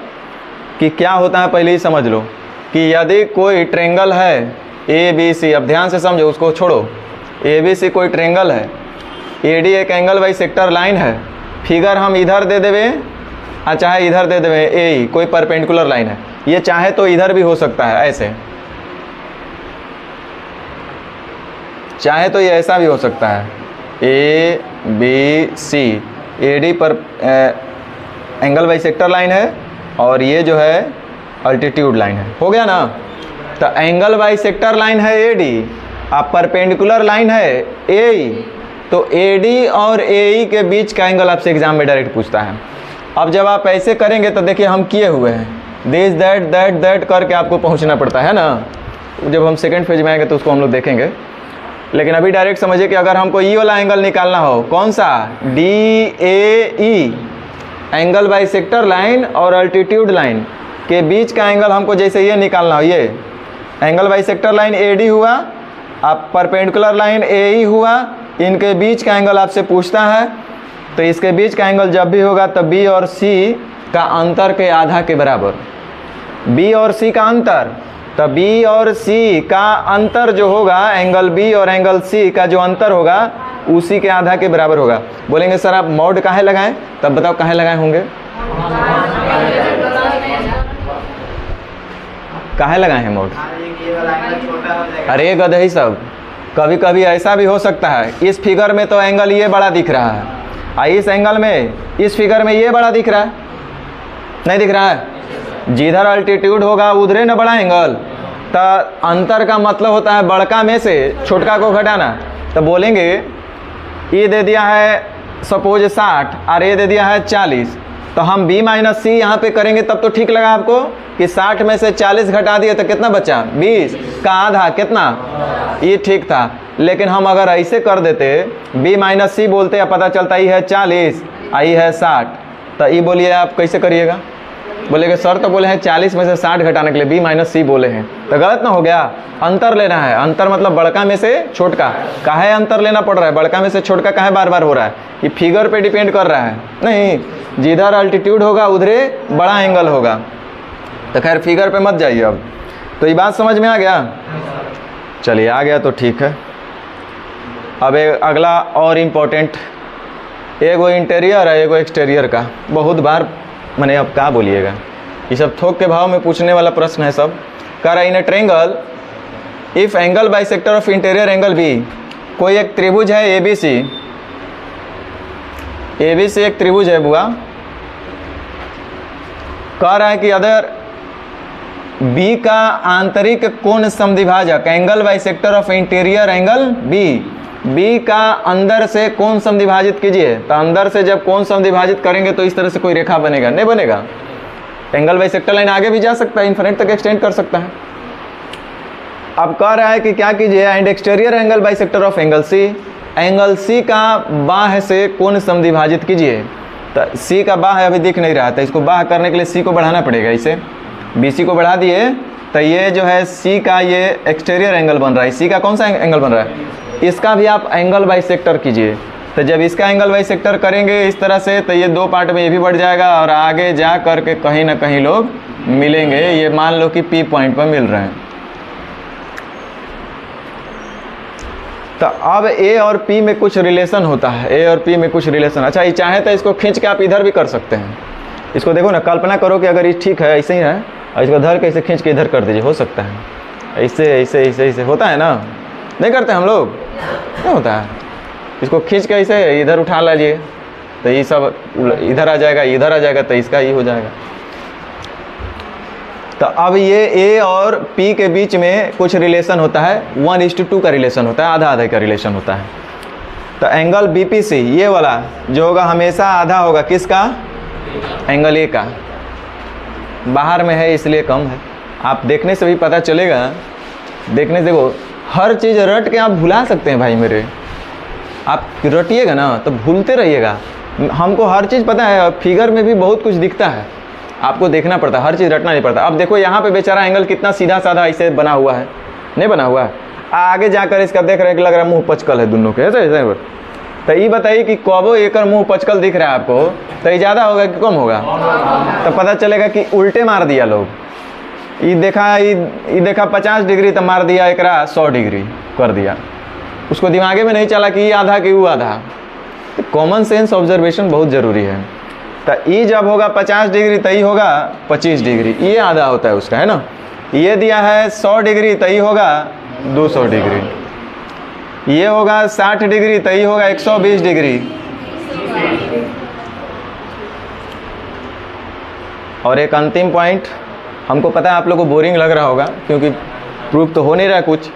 कि क्या होता है पहले ही समझ लो कि यदि कोई ट्रेंगल है ए बी सी, अब ध्यान से समझो, उसको छोड़ो, ए बी सी कोई ट्रेंगल है, ए डी एक एंगल बाई सेक्टर लाइन है, फिगर हम इधर दे देवे और चाहे इधर दे देवे, ए कोई परपेंडिकुलर लाइन है, ये चाहे तो इधर भी हो सकता है ऐसे, चाहे तो ये ऐसा भी हो सकता है, A B C, A D पर एंगल बाई सेक्टर लाइन है और ये जो है अल्टीट्यूड लाइन है, हो गया ना। तो एंगल बाई सेक्टर लाइन है ए डी, अब परपेंडिकुलर लाइन है ए, तो ए डी और ए के बीच का एंगल आपसे एग्जाम में डायरेक्ट पूछता है। अब जब आप ऐसे करेंगे तो देखिए हम किए हुए हैं, दिस दैट दैट दैट करके आपको पहुंचना पड़ता है ना। जब हम सेकंड फेज में आएंगे तो उसको हम लोग देखेंगे, लेकिन अभी डायरेक्ट समझिए कि अगर हमको ई वाला एंगल निकालना हो, कौन सा, D A E, angle bisector line और अल्टीट्यूड लाइन के बीच का एंगल हमको जैसे ये निकालना हो, ये angle bisector line A D हुआ, अब परपेंडिकुलर लाइन ए ई हुआ, इनके बीच का एंगल आपसे पूछता है, तो इसके बीच का एंगल जब भी होगा तो बी और सी का अंतर के आधा के बराबर, बी और सी का अंतर, तो बी और सी का अंतर जो होगा, एंगल बी और एंगल सी का जो अंतर होगा उसी के आधा के बराबर होगा। बोलेंगे सर आप मॉड काहे लगाएं, तब बताओ काहे लगाए होंगे, काहे लगाए हैं मॉड, अरे गधे सब, कभी कभी ऐसा भी हो सकता है, इस फिगर में तो एंगल ये बड़ा दिख रहा है और इस एंगल में, इस फिगर में ये बड़ा दिख रहा है, नहीं दिख रहा है, जिधर अल्टीट्यूड होगा उधरे न बड़ा एंगल, तो अंतर का मतलब होता है बड़का में से छोटका को घटाना। तो बोलेंगे ये दे दिया है सपोज 60 और ये दे दिया है 40, तो हम b माइनस सी यहाँ पे करेंगे तब तो ठीक लगा आपको कि 60 में से 40 घटा दिए तो कितना बचा, 20 का आधा कितना, ये ठीक था। लेकिन हम अगर ऐसे कर देते, b माइनस सी बोलते या पता चलता ये है 40 आई है 60, तो ये बोलिए आप कैसे करिएगा, बोलेगे सर तो बोले हैं 40 में से 60 घटाने के लिए b माइनस सी बोले हैं, तो गलत ना हो गया। अंतर लेना है, अंतर मतलब बड़का में से छोटका, काहे अंतर लेना पड़ रहा है, बड़का में से छोटका काहे बार बार हो रहा है, ये फिगर पे डिपेंड कर रहा है, नहीं, जिधर अल्टीट्यूड होगा उधरे बड़ा एंगल होगा। तो खैर फिगर पे मत जाइए अब, तो ये बात समझ में आ गया, चलिए आ गया तो ठीक है। अब एक अगला और इम्पोर्टेंट, एगो इंटीरियर है एगो एक्सटीरियर का, बहुत बार मैंने अब क्या बोलिएगा, ये सब थोक के भाव में पूछने वाला प्रश्न है सब। कह रहा है in a triangle if angle bisector of interior angle B, कोई एक त्रिभुज है A B C, A B सी एक त्रिभुज है बुआ, कह रहा है कि अदर बी का आंतरिक कोण समद्विभाजक angle bisector of interior angle B, B का अंदर से कोण समद्विभाजित कीजिए, तो अंदर से जब कोण समद्विभाजित करेंगे तो इस तरह से कोई रेखा बनेगा, नहीं बनेगा, एंगल बाई सेक्टर लाइन आगे भी जा सकता है, इन्फिनिट तक एक्सटेंड कर सकता है। अब कह रहा है कि क्या कीजिए, and exterior angle bisector of angle C, angle C का बाह्य से कोण समद्विभाजित कीजिए, तो सी का बाह्य अभी दिख नहीं रहा था, इसको बाह्य करने के लिए सी को बढ़ाना पड़ेगा, इसे बी सी को बढ़ा दिए तो ये जो है सी का ये एक्सटीरियर एंगल बन रहा है, सी का कौन सा एंगल बन रहा है, इसका भी आप एंगल बाई सेक्टर कीजिए, तो जब इसका एंगल बाई सेक्टर करेंगे इस तरह से, तो ये दो पार्ट में ये भी बढ़ जाएगा और आगे जा करके कहीं ना कहीं लोग मिलेंगे, ये मान लो कि पी पॉइंट पर मिल रहे हैं। तो अब ए और पी में कुछ रिलेशन होता है, ए और पी में कुछ रिलेशन, अच्छा ये चाहे तो इसको खींच के आप इधर भी कर सकते हैं, इसको देखो ना, कल्पना करो कि अगर ये ठीक है ऐसे ही है और इसको धर के इसे खींच के इधर कर दीजिए, हो सकता है, ऐसे ऐसे ऐसे ऐसे होता है ना, नहीं करते हम लोग, नहीं होता है, इसको खींच के ऐसे इधर उठा लीजिए तो ये सब इधर आ जाएगा, इधर आ जाएगा, तो इसका ये हो जाएगा। तो अब ये ए और पी के बीच में कुछ रिलेशन होता है, 1:2 का रिलेशन होता है, आधा आधा का रिलेशन होता है। तो एंगल बी पी सी ये वाला जो होगा हमेशा आधा होगा, किसका, एंगल ए का, बाहर में है इसलिए कम है, आप देखने से भी पता चलेगा, देखने से देखो, हर चीज़ रट के आप भुला सकते हैं भाई मेरे, आप रटिएगा ना तो भूलते रहिएगा, हमको हर चीज़ पता है, फिगर में भी बहुत कुछ दिखता है, आपको देखना पड़ता है, हर चीज़ रटना नहीं पड़ता। अब देखो यहाँ पे बेचारा एंगल कितना सीधा साधा ऐसे बना हुआ है, नहीं बना हुआ है, आगे जाकर इसका देख रहे हैं कि लग रहा है मुँह पचकल है दोनों के, ऐसे ऐसे तो ये बताइए कि कबो एकर मुंह पचकल दिख रहा है आपको, तो ये ज़्यादा होगा कि कम होगा? तो पता चलेगा कि उल्टे मार दिया लोग। ये देखा 50 डिग्री तो मार दिया एकरा 100 डिग्री कर दिया, उसको दिमागे में नहीं चला कि ये आधा कि वो आधा। तो कॉमन सेंस ऑब्जर्वेशन बहुत ज़रूरी है। तो ये जब होगा 50 डिग्री तो ये होगा 25 डिग्री, ये आधा होता है उसका, है ना। ये दिया है 100 डिग्री तो ये होगा 200 डिग्री, ये होगा 60 डिग्री तो ये होगा 120 डिग्री। और एक अंतिम पॉइंट, हमको पता है आप लोगों को बोरिंग लग रहा होगा क्योंकि प्रूफ तो हो नहीं रहा कुछ,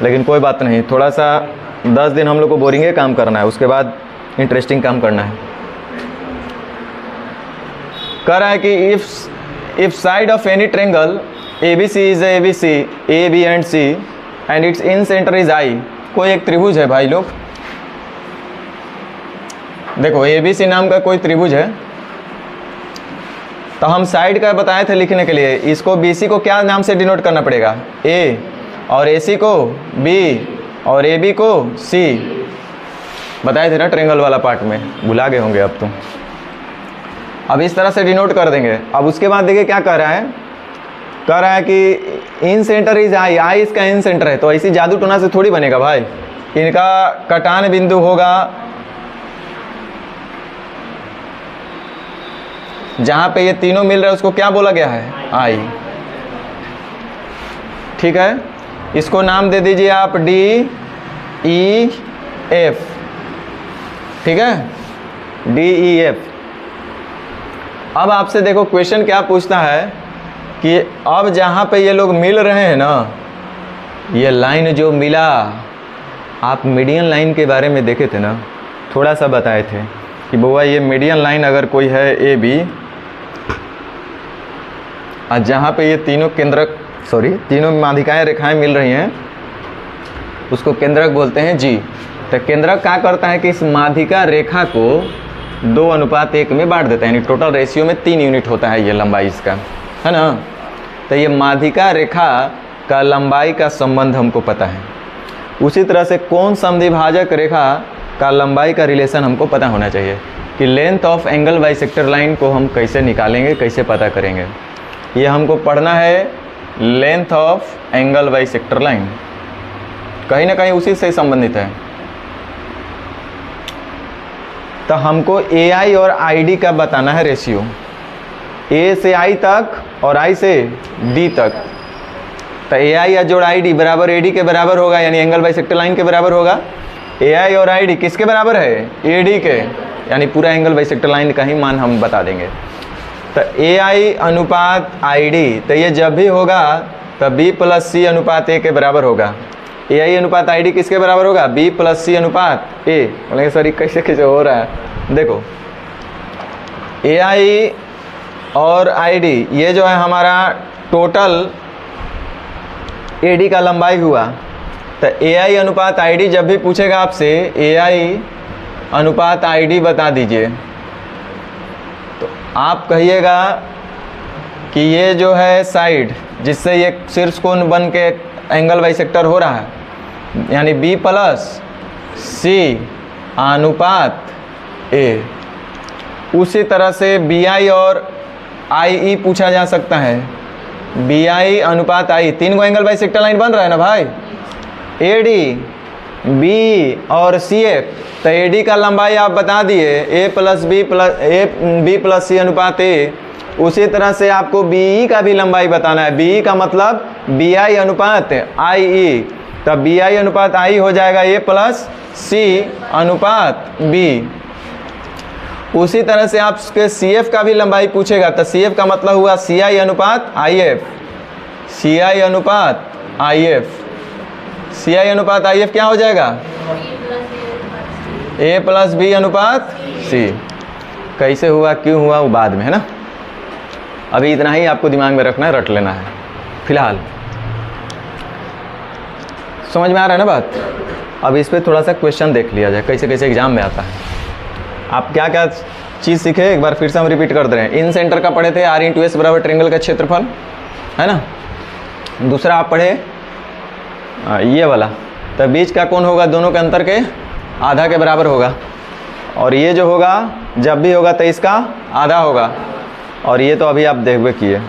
लेकिन कोई बात नहीं, थोड़ा सा 10 दिन हम लोग को बोरिंग ही काम करना है, उसके बाद इंटरेस्टिंग काम करना है। कह रहा है कि if side of any triangle ABC is ABC, A, B and C and it's in centre is I। कोई एक त्रिभुज है भाई लोग, देखो ABC नाम का कोई त्रिभुज है, तो हम साइड का बताए थे लिखने के लिए, इसको BC को क्या नाम से डिनोट करना पड़ेगा? A, और AC को B, और AB को C। बताए थे ना ट्रेंगल वाला पार्ट में, भुला गए होंगे अब तो। अब इस तरह से डिनोट कर देंगे। अब उसके बाद देखिए क्या कह रहा है, कह रहा है कि इन सेंटर इज I इसका इन सेंटर है, तो ऐसी जादू टोना से थोड़ी बनेगा भाई। इनका कटान बिंदु होगा जहाँ पे ये तीनों मिल रहे हैं, उसको क्या बोला गया है? I। ठीक है, इसको नाम दे दीजिए आप D, E, F। ठीक है, D, E, F। अब आपसे देखो क्वेश्चन क्या पूछता है कि अब जहाँ पे ये लोग मिल रहे हैं ना, ये लाइन जो मिला, आप मीडियन लाइन के बारे में देखे थे ना, थोड़ा सा बताए थे कि बुआ ये मीडियन लाइन अगर कोई है AB, और जहाँ पे ये तीनों माध्यिकाएँ रेखाएं मिल रही हैं, उसको केंद्रक बोलते हैं G। तो केंद्रक क्या करता है कि इस माध्यिका रेखा को 2:1 में बांट देता है, यानी टोटल रेशियो में 3 यूनिट होता है ये लंबाई इसका, है ना। तो ये माध्यिका रेखा का लंबाई का संबंध हमको पता है। उसी तरह से कोण समद्विभाजक रेखा का लंबाई का रिलेशन हमको पता होना चाहिए कि length of angle bisector line को हम कैसे निकालेंगे, कैसे पता करेंगे। ये हमको पढ़ना है length of angle bisector line, कहीं ना कहीं उसी से संबंधित है। तो हमको AI और ID का बताना है रेशियो, A से I तक और I से D तक। तो AI या जोड़ ID बराबर AD के बराबर होगा, यानी एंगल बाइसेक्टर लाइन के बराबर होगा। AI और ID किसके बराबर है? AD के, यानी पूरा एंगल बाइसेक्टर लाइन का ही मान हम बता देंगे। तो AI अनुपात ID, तो ये जब भी होगा तो B + C अनुपात A के बराबर होगा। AI अनुपात ID किसके बराबर होगा? B + C अनुपात A। बोलेंगे सर ये कैसे कैसे हो रहा है? देखो AI और ID ये जो है हमारा टोटल AD का लंबाई हुआ। तो AI अनुपात ID जब भी पूछेगा आपसे AI अनुपात ID बता दीजिए, तो आप कहिएगा कि ये जो है साइड जिससे ये शीर्ष कोण बन के एंगल बाइसेक्टर हो रहा है, यानी B + C अनुपात A। उसी तरह से BI और IE पूछा जा सकता है। BI अनुपात I, 3 go angle bisector line बन रहा है ना भाई, AD, B और CF। तो AD का लंबाई आप बता दिए A + B + C अनुपात A। उसी तरह से आपको BE का भी लंबाई बताना है। BE का मतलब BI अनुपात IE। तब BI अनुपात I हो जाएगा A + C अनुपात B। उसी तरह से आपके CF का भी लंबाई पूछेगा, तो CF का मतलब हुआ CI अनुपात IF। CI अनुपात IF, CI अनुपात IF क्या हो जाएगा? A + B अनुपात C। कैसे हुआ, क्यों हुआ, वो बाद में, है ना। अभी इतना ही आपको दिमाग में रखना है, रट लेना है। फिलहाल समझ में आ रहा है ना बात। अब इस पर थोड़ा सा क्वेश्चन देख लिया जाए, कैसे कैसे एग्जाम में आता है। आप क्या क्या चीज़ सीखे, एक बार फिर से हम रिपीट कर दे रहे हैं। इन सेंटर का पढ़े थे R × S बराबर ट्रेंगल का क्षेत्रफल, है ना। दूसरा आप पढ़े ये वाला, तो बीच का कोण होगा दोनों के अंतर के आधा के बराबर होगा, और ये जो होगा जब भी होगा तो इसका आधा होगा, और ये तो अभी आप देखबे किए।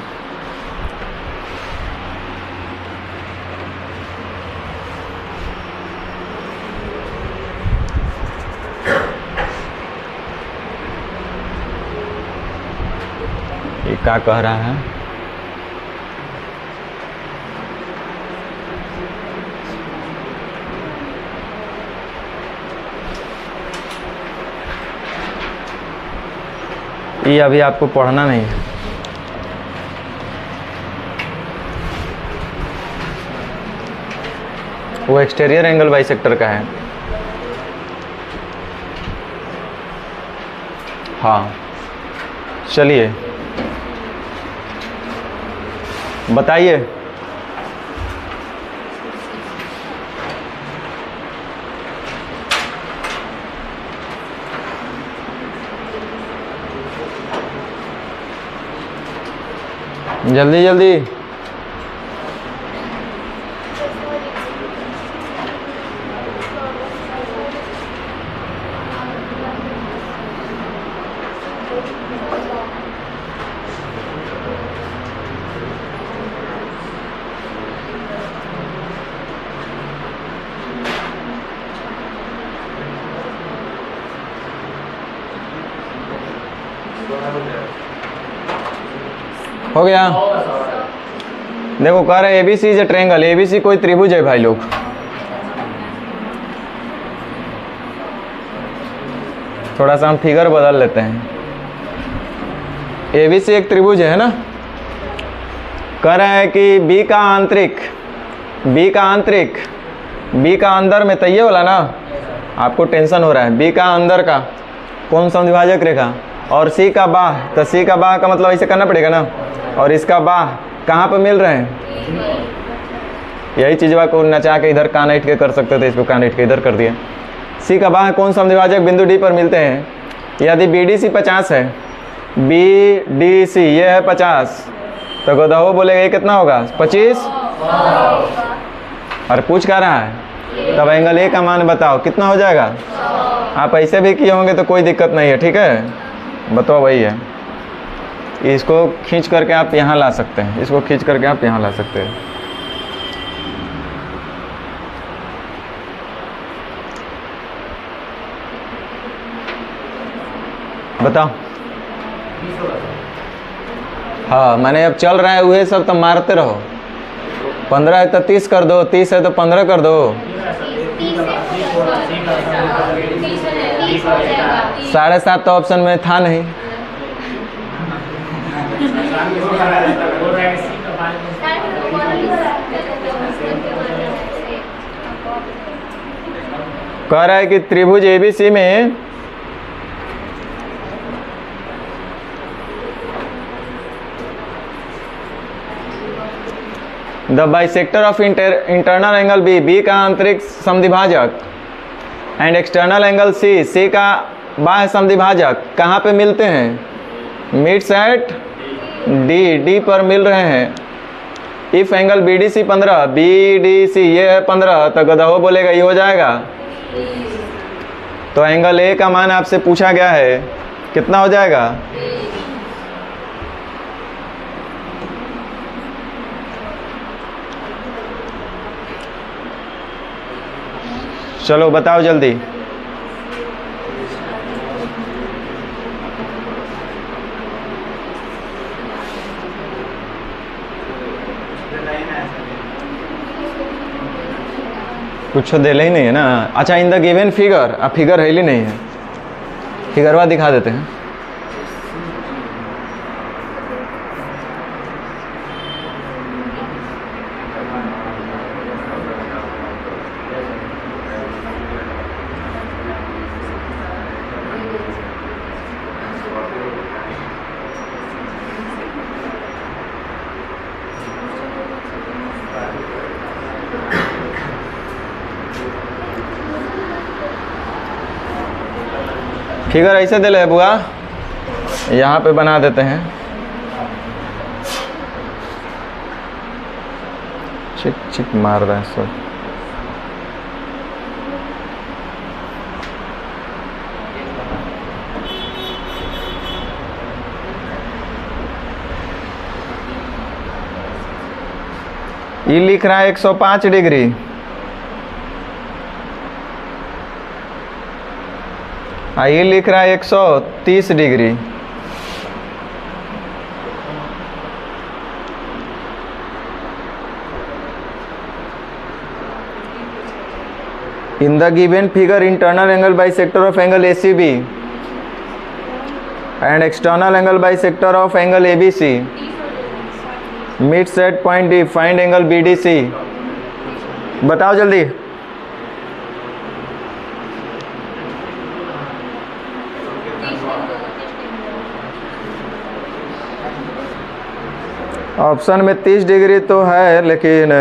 ये क्या कह रहा है? ये अभी आपको पढ़ना नहीं है। वो एक्सटीरियर एंगल बाइसेक्टर का है। हाँ चलिए बताइए। जल्दी जल्दी। हो गया। देखो कह रहे ABC is a triangle. ABC कोई त्रिभुज है भाई लोग। थोड़ा सा हम फिगर बदल लेते हैं। एबीसी एक त्रिभुज है ना। कह रहे हैं कि बी का आंतरिक बी का अंदर में, तो ये वाला ना आपको टेंशन हो रहा है। बी का अंदर का कौन समद्विभाजक रेखा, और सी का बाह, तो सी का बाह का मतलब ऐसे करना पड़ेगा ना, और इसका बाह कहाँ पर मिल रहे हैं? यही चीज़वा को नचा के इधर कान ऐठ के कर सकते थे, इसको कान ऐठ के इधर कर दिया। सी का बाह कौन समद्विभाजक बिंदु डी पर मिलते हैं? यदि बी डी सी 50 है, बी डी सी ये है 50, तो गोदाहो बोलेगा ये कितना होगा? 25। और पूछ क्या रहा है? तब एंगल ए का मान बताओ कितना हो जाएगा। आप ऐसे भी किए होंगे तो कोई दिक्कत नहीं है, ठीक है। बताओ वही है। इसको खींच करके आप यहाँ ला सकते हैं, इसको खींच करके आप यहाँ ला सकते हैं। बताओ। हाँ मैंने अब चल रहा है वही सब, तो मारते रहो। 15 है तो 30 कर दो, 30 है तो 15 कर दो। 7.5 तो ऑप्शन में था नहीं। कह रहा है कि त्रिभुज एबीसी में the bisector of internal angle B का आंतरिक समद्विभाजक एंड एक्सटर्नल एंगल सी का बाह्य समद्विभाजक कहाँ पे मिलते हैं? मिड्स एट डी पर मिल रहे हैं। If angle B D C 15, B D C ये है 15, तो गदहो बोलेगा ये हो जाएगा। तो एंगल ए का मान आपसे पूछा गया है, कितना हो जाएगा? चलो बताओ जल्दी। कुछ देले ही नहीं है ना। अच्छा इन द गिवन फिगर, अब फिगर है ही नहीं है, फिगरवा दिखा देते हैं। फिगर ऐसे दे ले बुआ, यहाँ पे बना देते हैं। चिक चिक मार रहा है सब। ये लिख रहा है 105 डिग्री, ये लिख रहा है 130 degree. In the given figure, internal angle bisector of angle ACB and external angle bisector of angle ABC meets at point D. Find angle BDC. बताओ जल्दी। ऑप्शन में 30 डिग्री तो है, लेकिन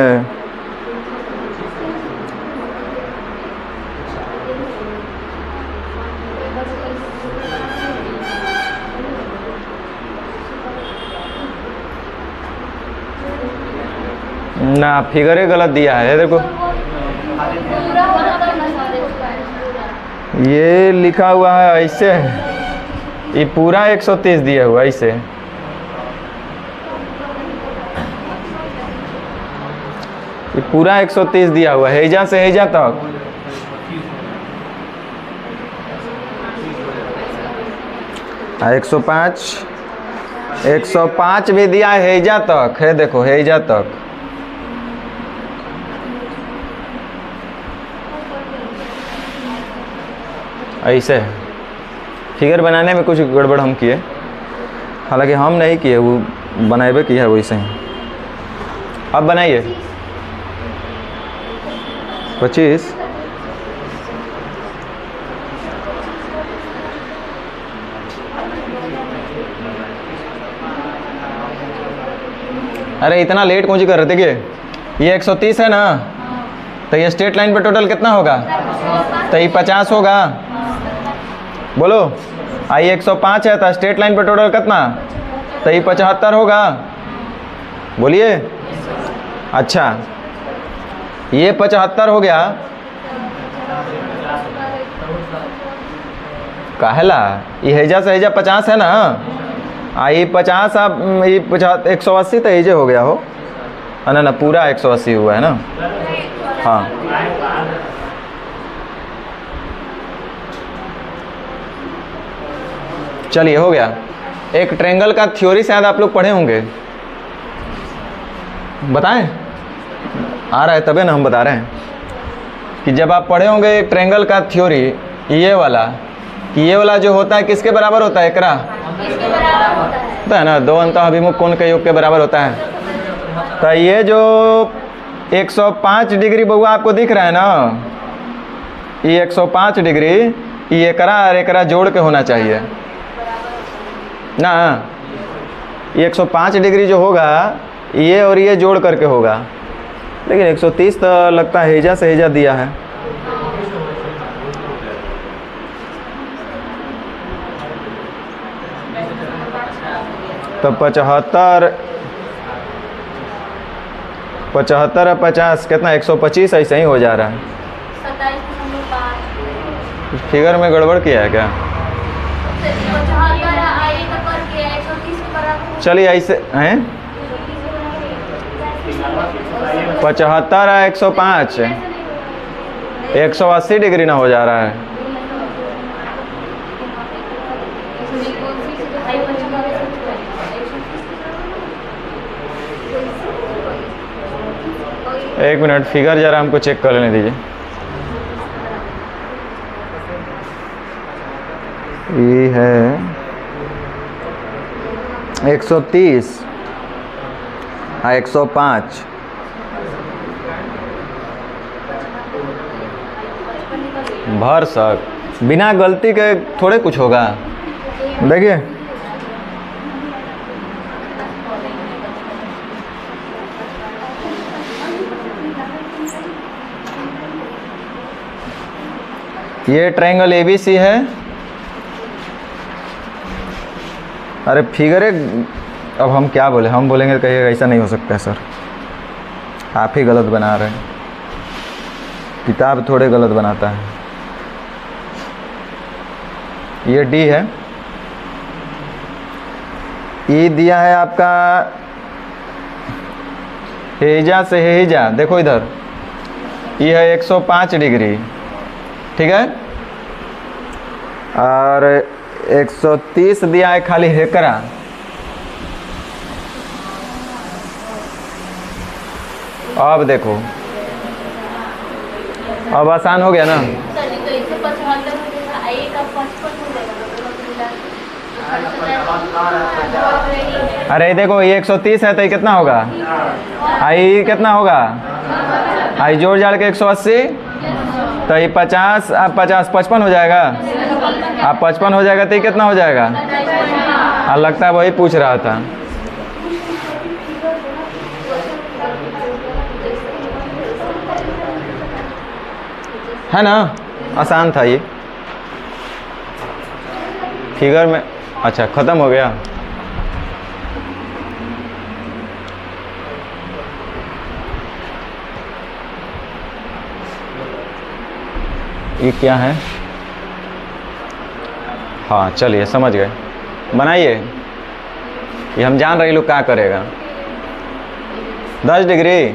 ना, फिगर ही गलत दिया है। देखो ये लिखा हुआ है ऐसे, ये पूरा 130 दिया हुआ ऐसे। ये पूरा 130 दिया हुआ है, हेजा से हेजा तक। हाँ, 105 भी दिया है हेजा तक, है देखो हेजा तक। ऐसे फिगर बनाने में कुछ गड़बड़ हम किए, हालांकि हम नहीं किए, वो बनाए किया है वैसे ही। अब बनाइए 25। अरे इतना लेट कौन सी कर रहे थे? देखिए ये 130 है ना, तो ये स्ट्रेट लाइन पे टोटल कितना होगा? तो ये 50 होगा। बोलो, आई 105 है तो स्ट्रेट लाइन पे टोटल कितना? तो ये 75 होगा। बोलिए। अच्छा, ये 75 हो गया। काहेला? ये हेजा से हेजा 50 है ना, ये 50 आप ये 180 तो हेजे हो गया हो ना, पूरा 180 हुआ है ना। हाँ, चलिए हो गया। एक ट्रायंगल का थ्योरी शायद आप लोग पढ़े होंगे, बताएं? आ रहा है तबे ना हम बता रहे हैं कि जब आप पढ़े होंगे एक ट्रायंगल का थ्योरी, ये वाला, कि ये वाला जो होता है किसके बराबर होता है? एकरा होता है ना, दो अंतःअभिमुख कोण के योग के बराबर होता है। तो ये जो 105 डिग्री बउआ आपको दिख रहा है ना, ये 105 डिग्री, ये एकरा और एकरा जोड़ के होना चाहिए ना। ये 105 डिग्री जो होगा ये और ये जोड़ करके होगा, लेकिन 130 तो लगता है हेजा से हेजा दिया है। तो 75 और 50 कितना? 125 ऐसे ही हो जा रहा है। फिगर में गड़बड़ किया है क्या? चलिए ऐसे हैं, 75 है 105, 180 डिग्री ना हो जा रहा है। एक मिनट, फिगर जरा हमको चेक कर लेने दीजिए। ये है 130, हाँ 105। भर सक बिना गलती के थोड़े कुछ होगा। देखिए ये ट्रायंगल ABC है। अरे फिगर है, अब हम क्या बोले? हम बोलेंगे तो कहिएगा ऐसा नहीं हो सकता है सर, आप ही गलत बना रहे हैं, किताब थोड़े गलत बनाता है। ये D है, E दिया है आपका हेजा से हेजा, देखो इधर ये है 105 डिग्री, ठीक है, और 130 दिया है खाली हेकरा। अब देखो, अब आसान हो गया ना। अरे देखो ये 130 है तो ये कितना होगा, आई कितना होगा, आई जोड़ जाड़ के 180, तो ये 50, अब 50 55 हो जाएगा, अब 55 हो जाएगा तो ये कितना हो जाएगा। लगता है वही पूछ रहा था। है ना, आसान था ये फिगर में। अच्छा ख़त्म हो गया। ये क्या है, हाँ चलिए समझ गए, बनाइए। ये हम जान रहे लोग क्या करेगा। 10 डिग्री,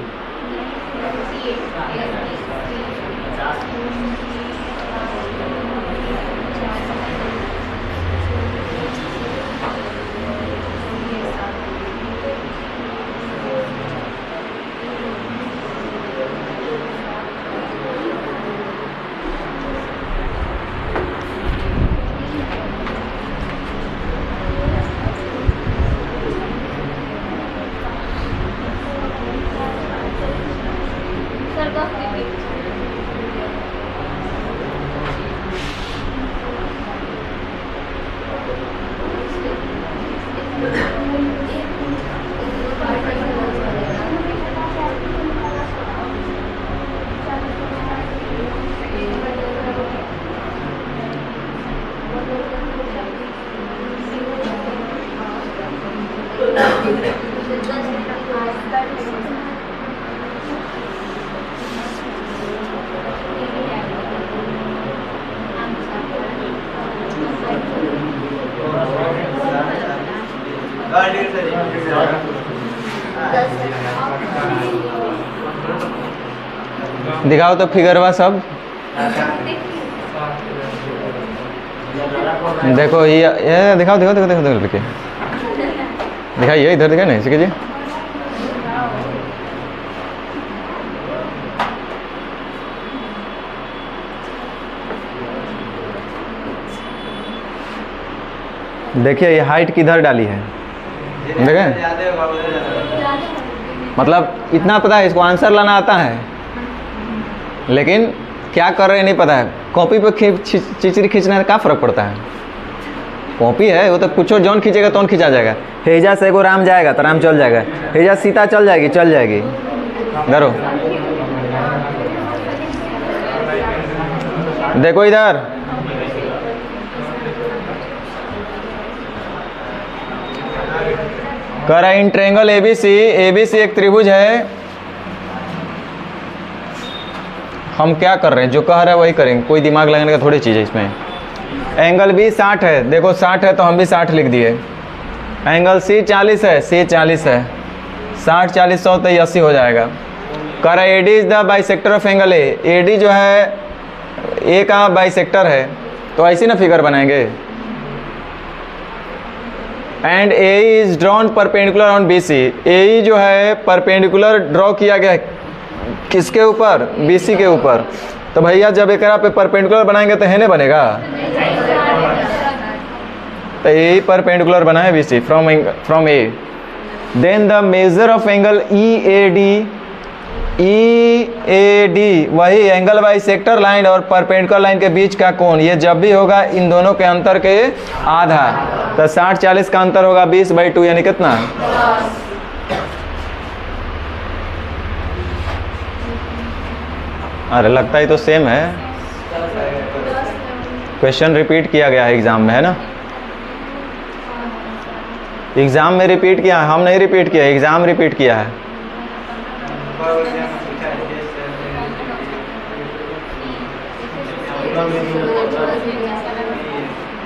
दिखाओ तो फिगरवा सब। देखो ये दिखाओ दिखाओ देखो देखो देखो देखिए, दिखाइए इधर, दिखाइए नहीं कीजिए। देखिए ये हाइट किधर डाली है, देखें, मतलब इतना पता है, इसको आंसर लाना आता है, लेकिन क्या कर रहे हैं नहीं पता है। कॉपी पे चिचरी खींचने का क्या फ़र्क पड़ता है, कॉपी है वो तो कुछ जौन खींचेगा तौन खींचा जाएगा। हेजा से एगो राम जाएगा तो राम चल जाएगा, हेजा सीता चल जाएगी, चल जाएगी। धरो देखो इधर, कह रहा है इन ट्रायंगल एबीसी, एबीसी एक त्रिभुज है। हम क्या कर रहे हैं, जो कह रहा है वही करेंगे, कोई दिमाग लगाने का थोड़ी चीज़ है इसमें। एंगल बी 60 है, देखो 60 है तो हम भी 60 लिख दिए। एंगल सी 40 है, सी 40 है, 60 40 100 तो 80 हो जाएगा। कह रहा है AD is the bisector of angle A, AD जो है ए का बाइसेक्टर है, तो ऐसी ना फिगर बनाएंगे। And A is drawn perpendicular on B C, A जो है परपेंडिकुलर ड्रॉ किया गया है किसके ऊपर, बी सी के ऊपर। तो भैया जब एक पे परपेंडिकुलर बनाएंगे तो है नहीं बनेगा, तो ए परपेंडिकुलर बना है B C from A. Then the measure of angle E A D, वही एंगल बाई सेक्टर लाइन और परपेंडिकुलर लाइन के बीच का कोण, ये जब भी होगा इन दोनों के अंतर के आधा। तो 60 40 का अंतर होगा 20/2, यानी कितना, अरे लगता है तो सेम है, क्वेश्चन रिपीट किया गया है एग्जाम में, है ना। एग्जाम में रिपीट किया है, हम नहीं रिपीट किया, एग्जाम रिपीट किया है।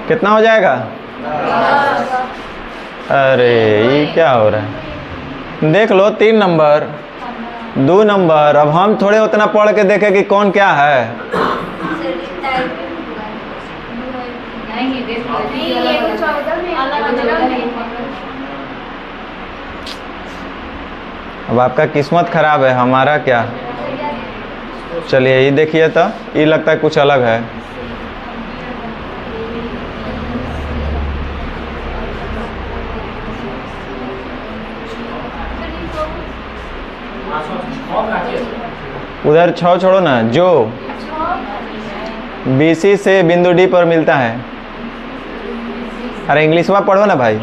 कितना हो जाएगा, अरे ये क्या हो रहा है, देख लो 3 नंबर 2 नंबर। अब हम थोड़े उतना पढ़ के देखें कि कौन क्या है। अब आपका किस्मत खराब है, हमारा क्या। चलिए ये देखिए, तो ये लगता है कुछ अलग है। उधर 6 छोड़ो ना, जो BC से बिंदु D पर मिलता है। अरे इंग्लिश में पढ़ो ना भाई।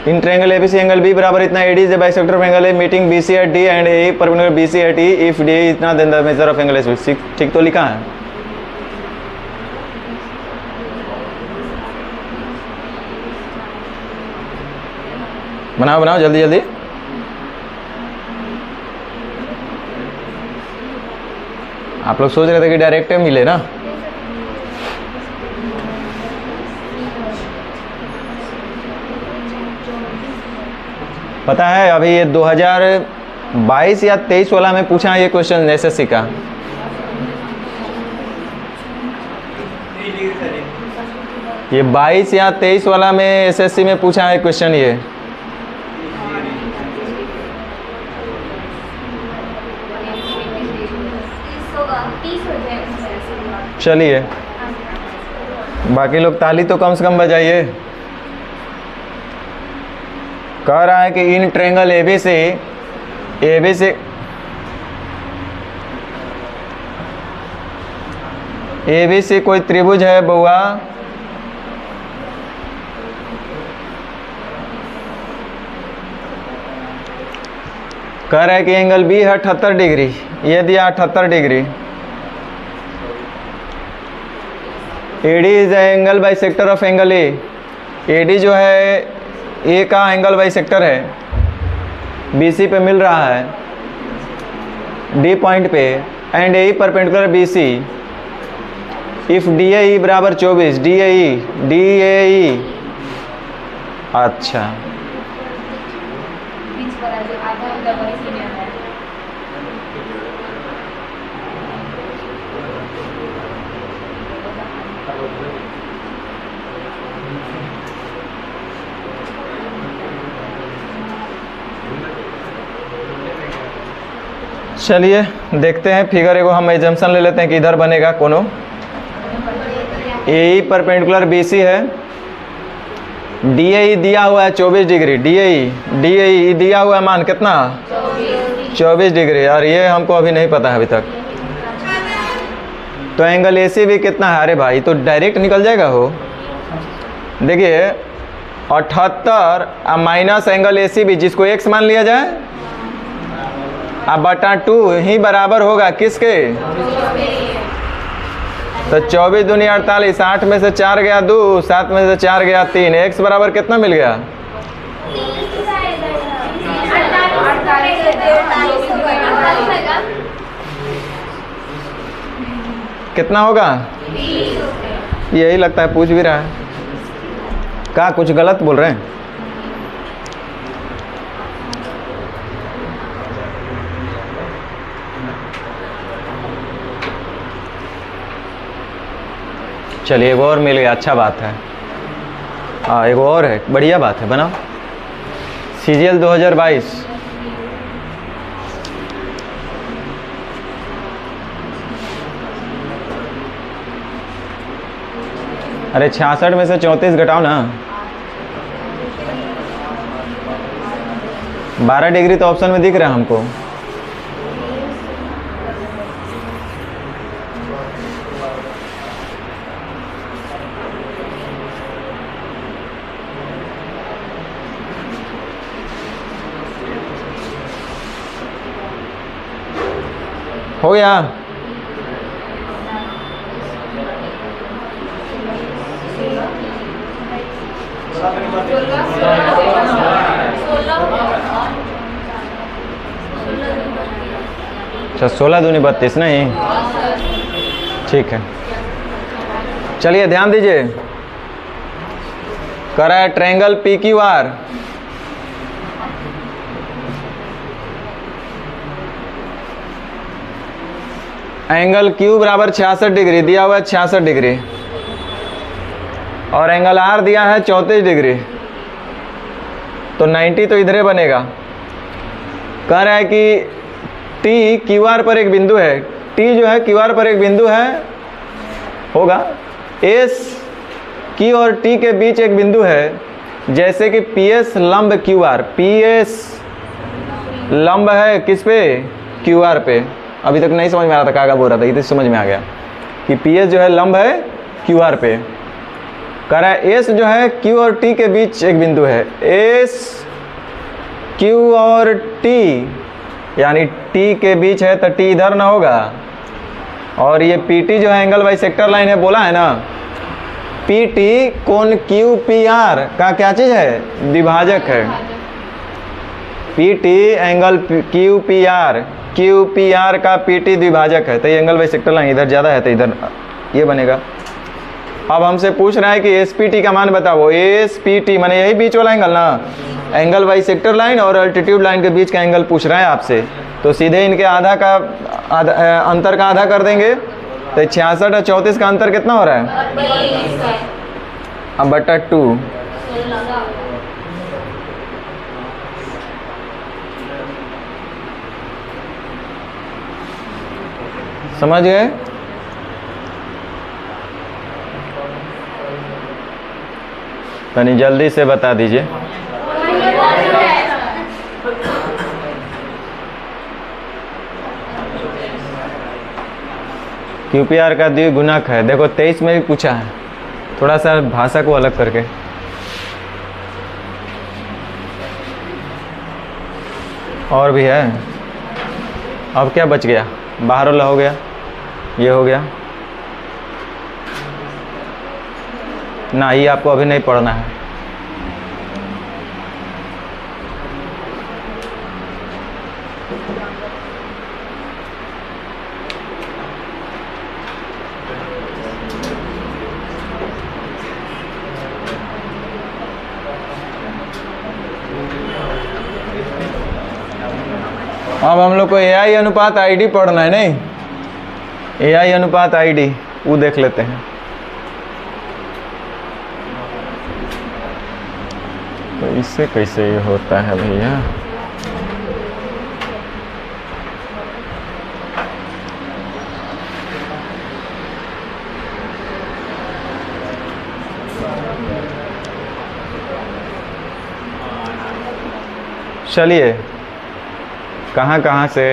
In triangle ABC angle B बराबर इतना, AD is bisector of angle A meeting BC at D and AE perpendicular BC at E if D इतना then the measure of angle SB। ठीक तो लिखा है। बनाओ बनाओ जल्दी जल्दी। आप लोग सोच रहे थे कि डायरेक्ट मिले ना। पता है अभी ये 2022 या 23 वाला में पूछा ये क्वेश्चन एसएससी का। ये 22 या 23 वाला में एसएससी में पूछा है क्वेश्चन ये। चलिए बाकी लोग ताली तो कम से कम बजाइए। कह रहा है कि इन ट्रायंगल ABC कोई त्रिभुज है बउआ। कह रहा है कि एंगल B है 78 डिग्री, ये दिया 78 degree. AD is angle bisector of angle A। AD जो है A का एंगल बाई सेक्टर है, BC पे मिल रहा है D पॉइंट पे, and AE perpendicular BC if DAE बराबर 24। DAE अच्छा चलिए देखते हैं फिगर। एगो हम एजम्पशन ले लेते हैं कि इधर बनेगा कोनो। AE परपेंडिकुलर BC है, DAE दिया हुआ है 24 डिग्री। DAE दिया हुआ है मान कितना 24 डिग्री, और ये हमको अभी नहीं पता है अभी तक। तो एंगल AC भी कितना है? अरे भाई तो डायरेक्ट निकल जाएगा हो। देखिए 78 माइनस एंगल AC भी, जिसको x मान लिया जाए, अब बटा 2 ही बराबर होगा किसके? तो 24 दूनी 48, 8 में से 4 गया 2, 7 में से 4 गया 3, x बराबर कितना मिल गया? कितना होगा? यही लगता है पूछ भी रहा है। क्या कुछ गलत बोल रहे हैं? चलिए एक और मिल गया, अच्छा बात है। हाँ एक और है, बढ़िया बात है, बनाओ। CGL 2022 अरे 66 में से 34 घटाओ ना। 12 डिग्री तो ऑप्शन में दिख रहा है हमको। हो गया? अच्छा 16 दूनी 32 नहीं, ठीक है। चलिए ध्यान दीजिए, करा है ट्रायंगल PQR। एंगल Q बराबर 66 डिग्री दिया हुआ है, 66 डिग्री, और एंगल R दिया है 34 डिग्री, तो 90 तो इधर बनेगा। कह रहा है कि T QR पर एक बिंदु है, T जो है QR पर एक बिंदु है, होगा S Q और T के बीच एक बिंदु है, जैसे कि PS लंब QR, PS लंब है किस पे, QR पे। अभी तक नहीं समझ में आ रहा था, क्या बोल रहा था, इधर समझ में आ गया कि PS जो है लंब है QR पे। कह रहा है S जो है Q और T के बीच एक बिंदु है, S Q और T, यानी T के बीच है तो T इधर ना होगा, और ये PT जो है एंगल बाइसेक्टर लाइन है, बोला है ना, PT कोण QPR का क्या चीज़ है, द्विभाजक है। PT एंगल QPR का PT द्विभाजक है, तो ये एंगल बाइसेक्टर लाइन इधर ज़्यादा है तो इधर ये बनेगा। अब हमसे पूछ रहा है कि SPT का मान बताओ। SPT माने यही बीच वाला एंगल ना, एंगल बाइसेक्टर लाइन और अल्टीट्यूड लाइन के बीच का एंगल पूछ रहा है आपसे, तो सीधे इनके अंतर का आधा कर देंगे, तो 66 और 34 का अंतर कितना हो रहा है, अब बटा 2। समझ गए? तनी जल्दी से बता दीजिए। QPR का द्विगुणक है, देखो 23 में भी पूछा है, थोड़ा सा भाषा को अलग करके। और भी है, अब क्या बच गया, बाहर वाला हो गया, ये हो गया ना, ये आपको अभी नहीं पढ़ना है। अब हम लोग को AI अनुपात ID पढ़ना है, नहीं AI अनुपात ID वो देख लेते हैं। तो इससे कैसे ये होता है भैया, चलिए कहाँ से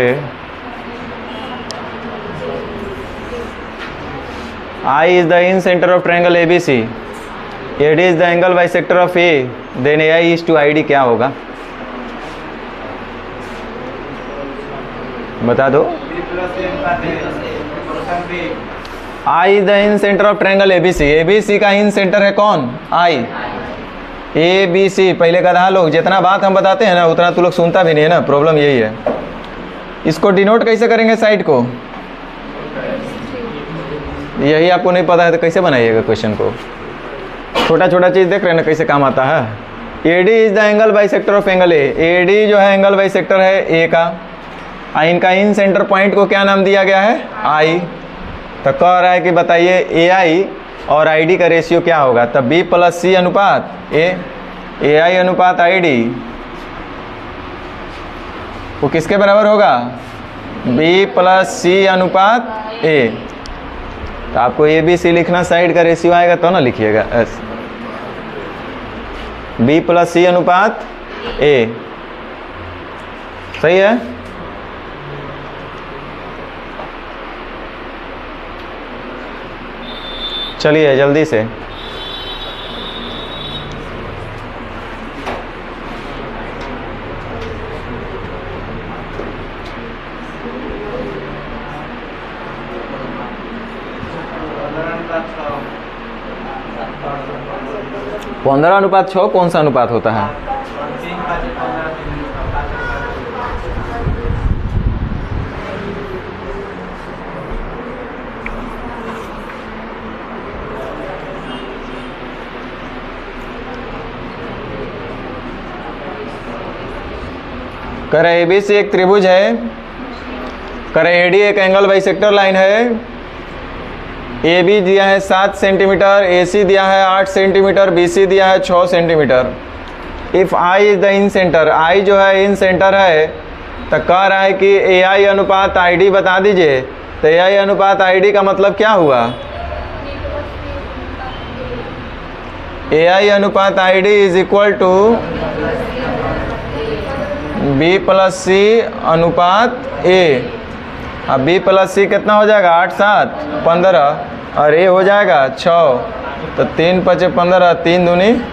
I is the in center of triangle ABC, AD is the angle bisector of A, then AI is to ID क्या होगा, बता दो। I is the in center of triangle ABC, ABC का in center है कौन, I, ABC पहले का लोग जितना बात हम बताते हैं ना उतना तू लोग सुनता भी नहीं है ना, प्रॉब्लम यही है। इसको डिनोट कैसे करेंगे साइड को, यही आपको नहीं पता है तो कैसे बनाइएगा क्वेश्चन को। छोटा छोटा चीज़ देख रहे हैं ना कैसे काम आता है। AD is the angle bisector of angle A, AD जो है एंगल बाइसेक्टर है A का, इनका इन सेंटर पॉइंट को क्या नाम दिया गया है, I। तो कह रहा है कि बताइए AI और ID का रेशियो क्या होगा, तब B प्लस C अनुपात A, AI अनुपात ID वो किसके बराबर होगा, B प्लस C अनुपात A। तो आपको ABC लिखना, साइड का रेशियो आएगा तो ना लिखिएगा S, B प्लस C अनुपात A, सही है। चलिए जल्दी से पंद्रह अनुपात 6 कौन सा अनुपात होता है, कह रहे ABC एक त्रिभुज है करें एडी एक एंगल बाइसेक्टर लाइन है, ए बी दिया है 7 सेंटीमीटर, ए सी दिया है 8 सेंटीमीटर, बी सी दिया है 6 centimetre. If I is the incentre, I जो है इन सेंटर है, तो कह रहा है कि ए आई अनुपात आई डी बता दीजिए। तो ए आई अनुपात आई डी का मतलब क्या हुआ? ए आई अनुपात I D is equal to B plus C अनुपात ए। अब बी प्लस सी कितना हो जाएगा? 8 7 15 और ए हो जाएगा 6। तो 3 5 15, 3 दूनी 8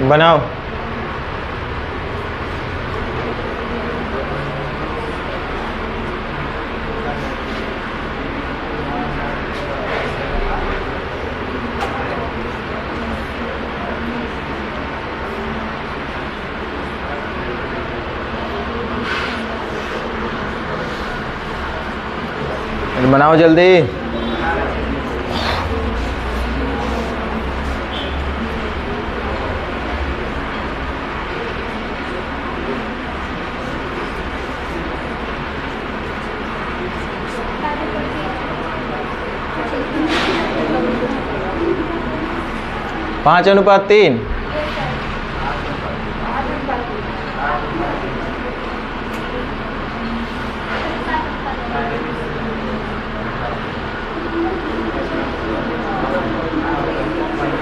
बनाओ। बनाओ जल्दी। पाँच अनुपात 3।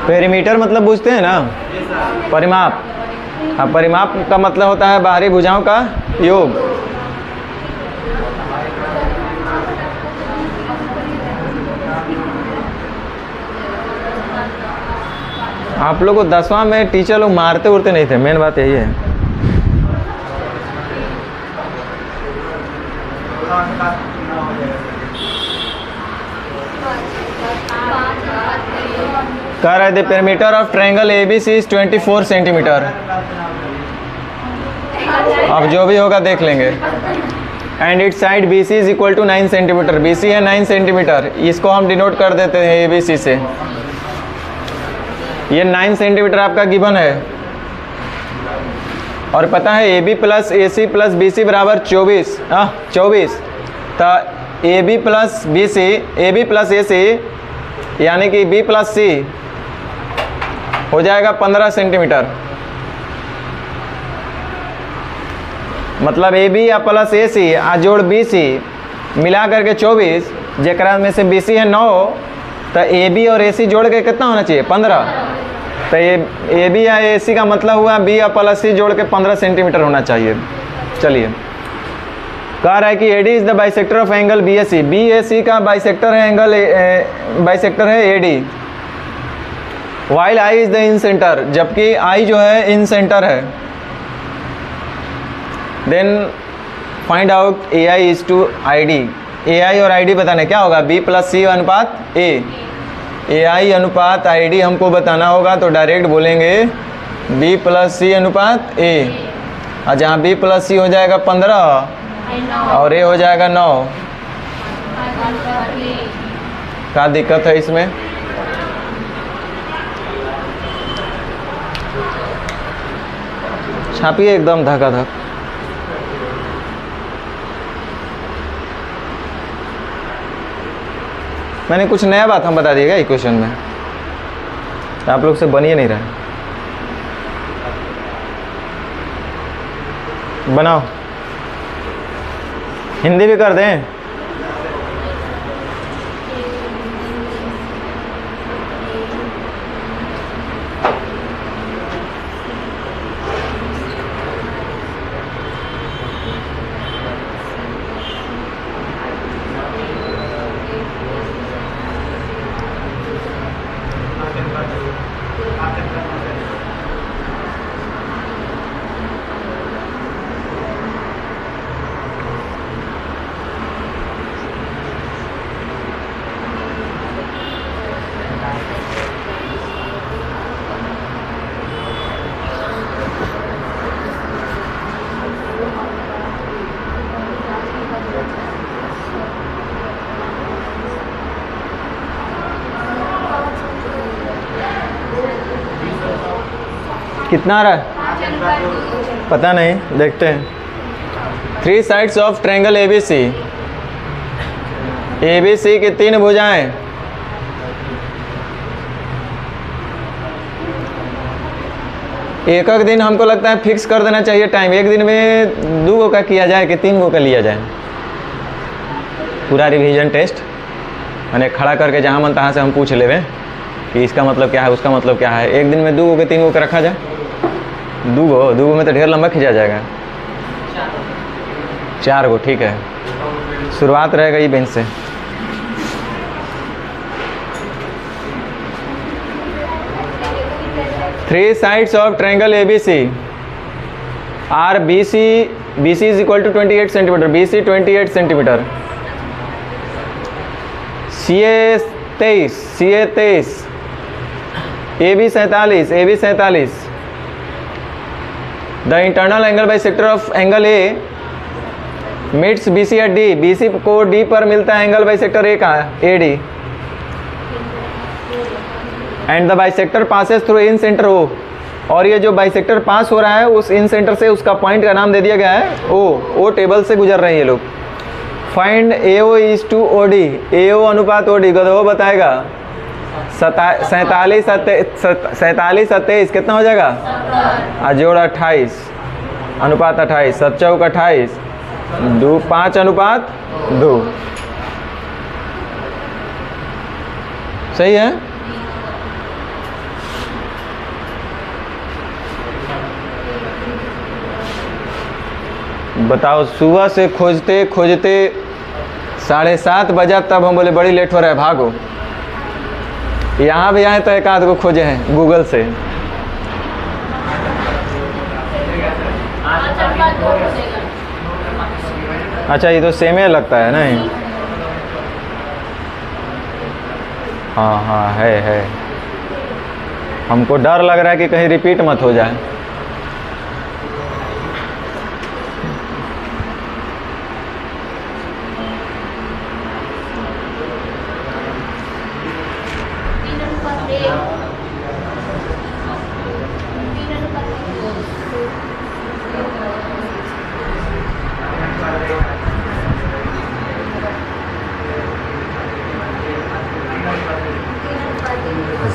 पेरीमीटर मतलब पूछते हैं ना, परिमाप। हाँ, परिमाप का मतलब होता है बाहरी भुजाओं का योग। आप लोग को 10वां में टीचर लोग मारते उड़ते नहीं थे, मेन बात यही है। कह रहे थे perimeter of triangle ABC is 24 centimetre. अब जो भी होगा देख लेंगे। And it side B C is equal to 9 centimetre. B C है 9 सेंटीमीटर, इसको हम डिनोट कर देते हैं ए बी सी से। ये 9 सेंटीमीटर आपका गिवन है और पता है A B plus A C plus B C बराबर 24। 24। तो A B plus B C, A B plus A C यानी कि बी प्लस सी हो जाएगा 15 सेंटीमीटर। मतलब ए बी या प्लस ए सी आ जोड़ बी सी मिला करके 24, जरा में से बी सी है 9, तो ए बी और ए सी जोड़ के कितना होना चाहिए? 15। तो ए बी या ए सी का मतलब हुआ बी या प्लस सी जोड़ के 15 सेंटीमीटर होना चाहिए। चलिए, कह रहा है कि AD is the bisector of angle B S C. B A C का बाइसेक्टर है, एंगल बाइसेक्टर है AD. While I is the incentre, जबकि आई जो है इन सेंटर है। Then find out A I is to I D. A I और I D बताना क्या होगा? बी प्लस सी अनुपात ए। ए आई अनुपात आई डी हमको बताना होगा, तो डायरेक्ट बोलेंगे बी प्लस सी अनुपात ए। और जहाँ बी प्लस सी हो जाएगा 15 और ए हो जाएगा 9। क्या दिक्कत है इसमें? छापिए एकदम धकाधक। मैंने कुछ नया बात हम बता दिएगा इक्वेशन में, आप लोग से बन ही नहीं रहा। बनाओ, हिंदी भी कर दें। कितना आ रहा है पता नहीं, देखते हैं। 3 sides of triangle ABC, ABC की 3 भुजाएं, एक एक दिन हमको लगता है फिक्स कर देना चाहिए टाइम। एक दिन में 2 गो का किया जाए कि 3 गो का लिया जाए? पूरा रिवीजन टेस्ट मैंने खड़ा करके जहाँ मन तहाँ से हम पूछ लेवे कि इसका मतलब क्या है, उसका मतलब क्या है। एक दिन में 2 गो के 3 गो का रखा जाए। 2 गो में तो ढेर लंबा खींचा जाएगा। 4 गो ठीक है, शुरुआत रहेगा ये बेंच से। Three sides of triangle ABC are BC is equal to 28 centimetre, BC 28 centimetre, CA 23, AB 47, the internal angle bisector of angle A meets BC at D, BC को D पर मिलता है एंगल बाई सेक्टर A का AD, and the bisector passes through incentre O, और ये जो bisector पास हो रहा है उस इन सेंटर से उसका पॉइंट का नाम दे दिया गया है O टेबल से गुजर रहे हैं ये लोग। Find AO is to OD, AO अनुपात OD गधो बताएगा। 47 27 कितना हो जाएगा? जोड़ 28 अनुपात 28, 7 चौक 28, 2 5 अनुपात 2, सही है। बताओ, सुबह से खोजते खोजते 7:30 बजा, तब हम बोले बड़ी लेट हो रहा है भागो। यहाँ भी आए तो एक आध को खोजे हैं गूगल से। अच्छा ये तो सेम ही लगता है नहीं? हाँ है। हमको डर लग रहा है कि कहीं रिपीट मत हो जाए।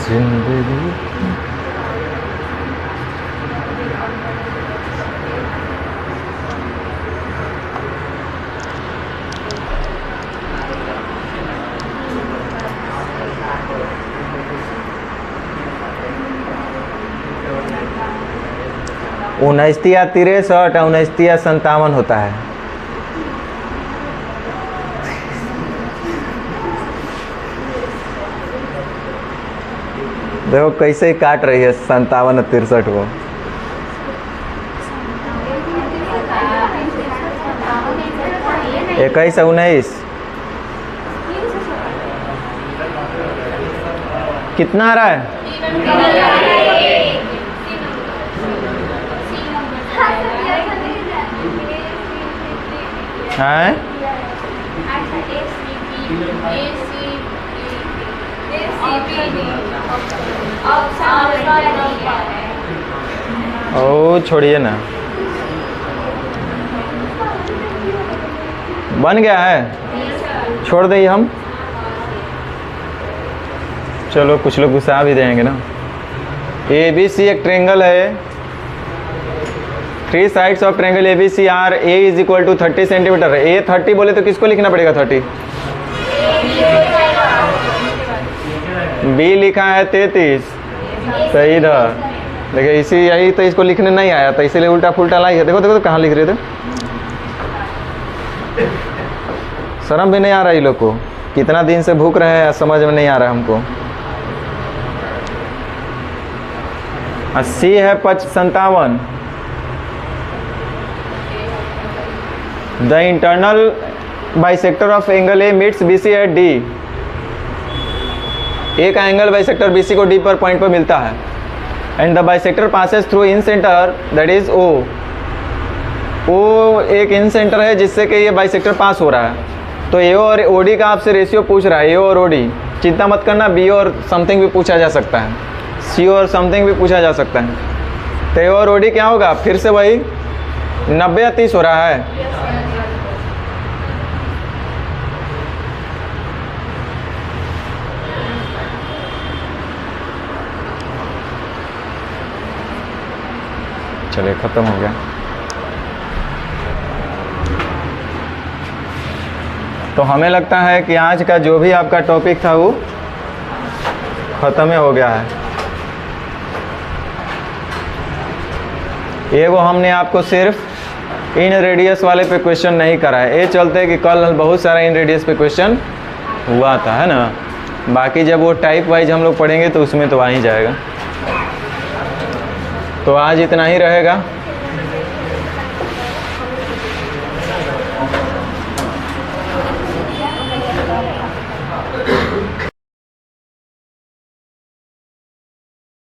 जिंदगी उनस्तिया 63 उनस्तिया 57 होता है। देखो कैसे काट रही है 57 और 63 को। इक्कीस 19 कितना आ रहा है? हैं? ओ छोड़िए ना, बन गया है, छोड़ दें हम। चलो कुछ लोग गुस्सा भी देंगे ना। ABC एक ट्रायंगल है। 3 sides of triangle ABC are A is equal to 30 centimetre. A 30 बोले तो किसको लिखना पड़ेगा 30? B लिखा है 33, सही था। देखिए इसी यही तो इसको लिखने नहीं आया था, इसीलिए उल्टा फुल्टा लाई है। देखो देखो तो कहाँ लिख रहे थे। शर्म भी नहीं आ रहा ये लोग को, कितना दिन से भूख रहे हैं, समझ में नहीं आ रहा हमको। 80 है 57। The internal bisector of angle A meets BC at D, A का एंगल बाइसेक्टर BC को D पर पॉइंट पर मिलता है, and the bisector passes through incentre that is O। O एक इन सेंटर है जिससे कि ये बाइसेक्टर पास हो रहा है। तो AO और OD का आपसे रेशियो पूछ रहा है, AO और OD। चिंता मत करना, BO और समथिंग भी पूछा जा सकता है, CO और समथिंग भी पूछा जा सकता है। तो और ओडी क्या होगा? फिर से वही 90 या 30 हो रहा है। चलिए ख़त्म हो गया। तो हमें लगता है कि आज का जो भी आपका टॉपिक था वो ख़त्म हो गया है। ये वो हमने आपको सिर्फ इन रेडियस वाले पे क्वेश्चन नहीं करा है, ये चलते कि कल बहुत सारा इन रेडियस पे क्वेश्चन हुआ था, है ना। बाकी जब वो टाइप वाइज हम लोग पढ़ेंगे तो उसमें तो आ ही जाएगा। तो आज इतना ही रहेगा।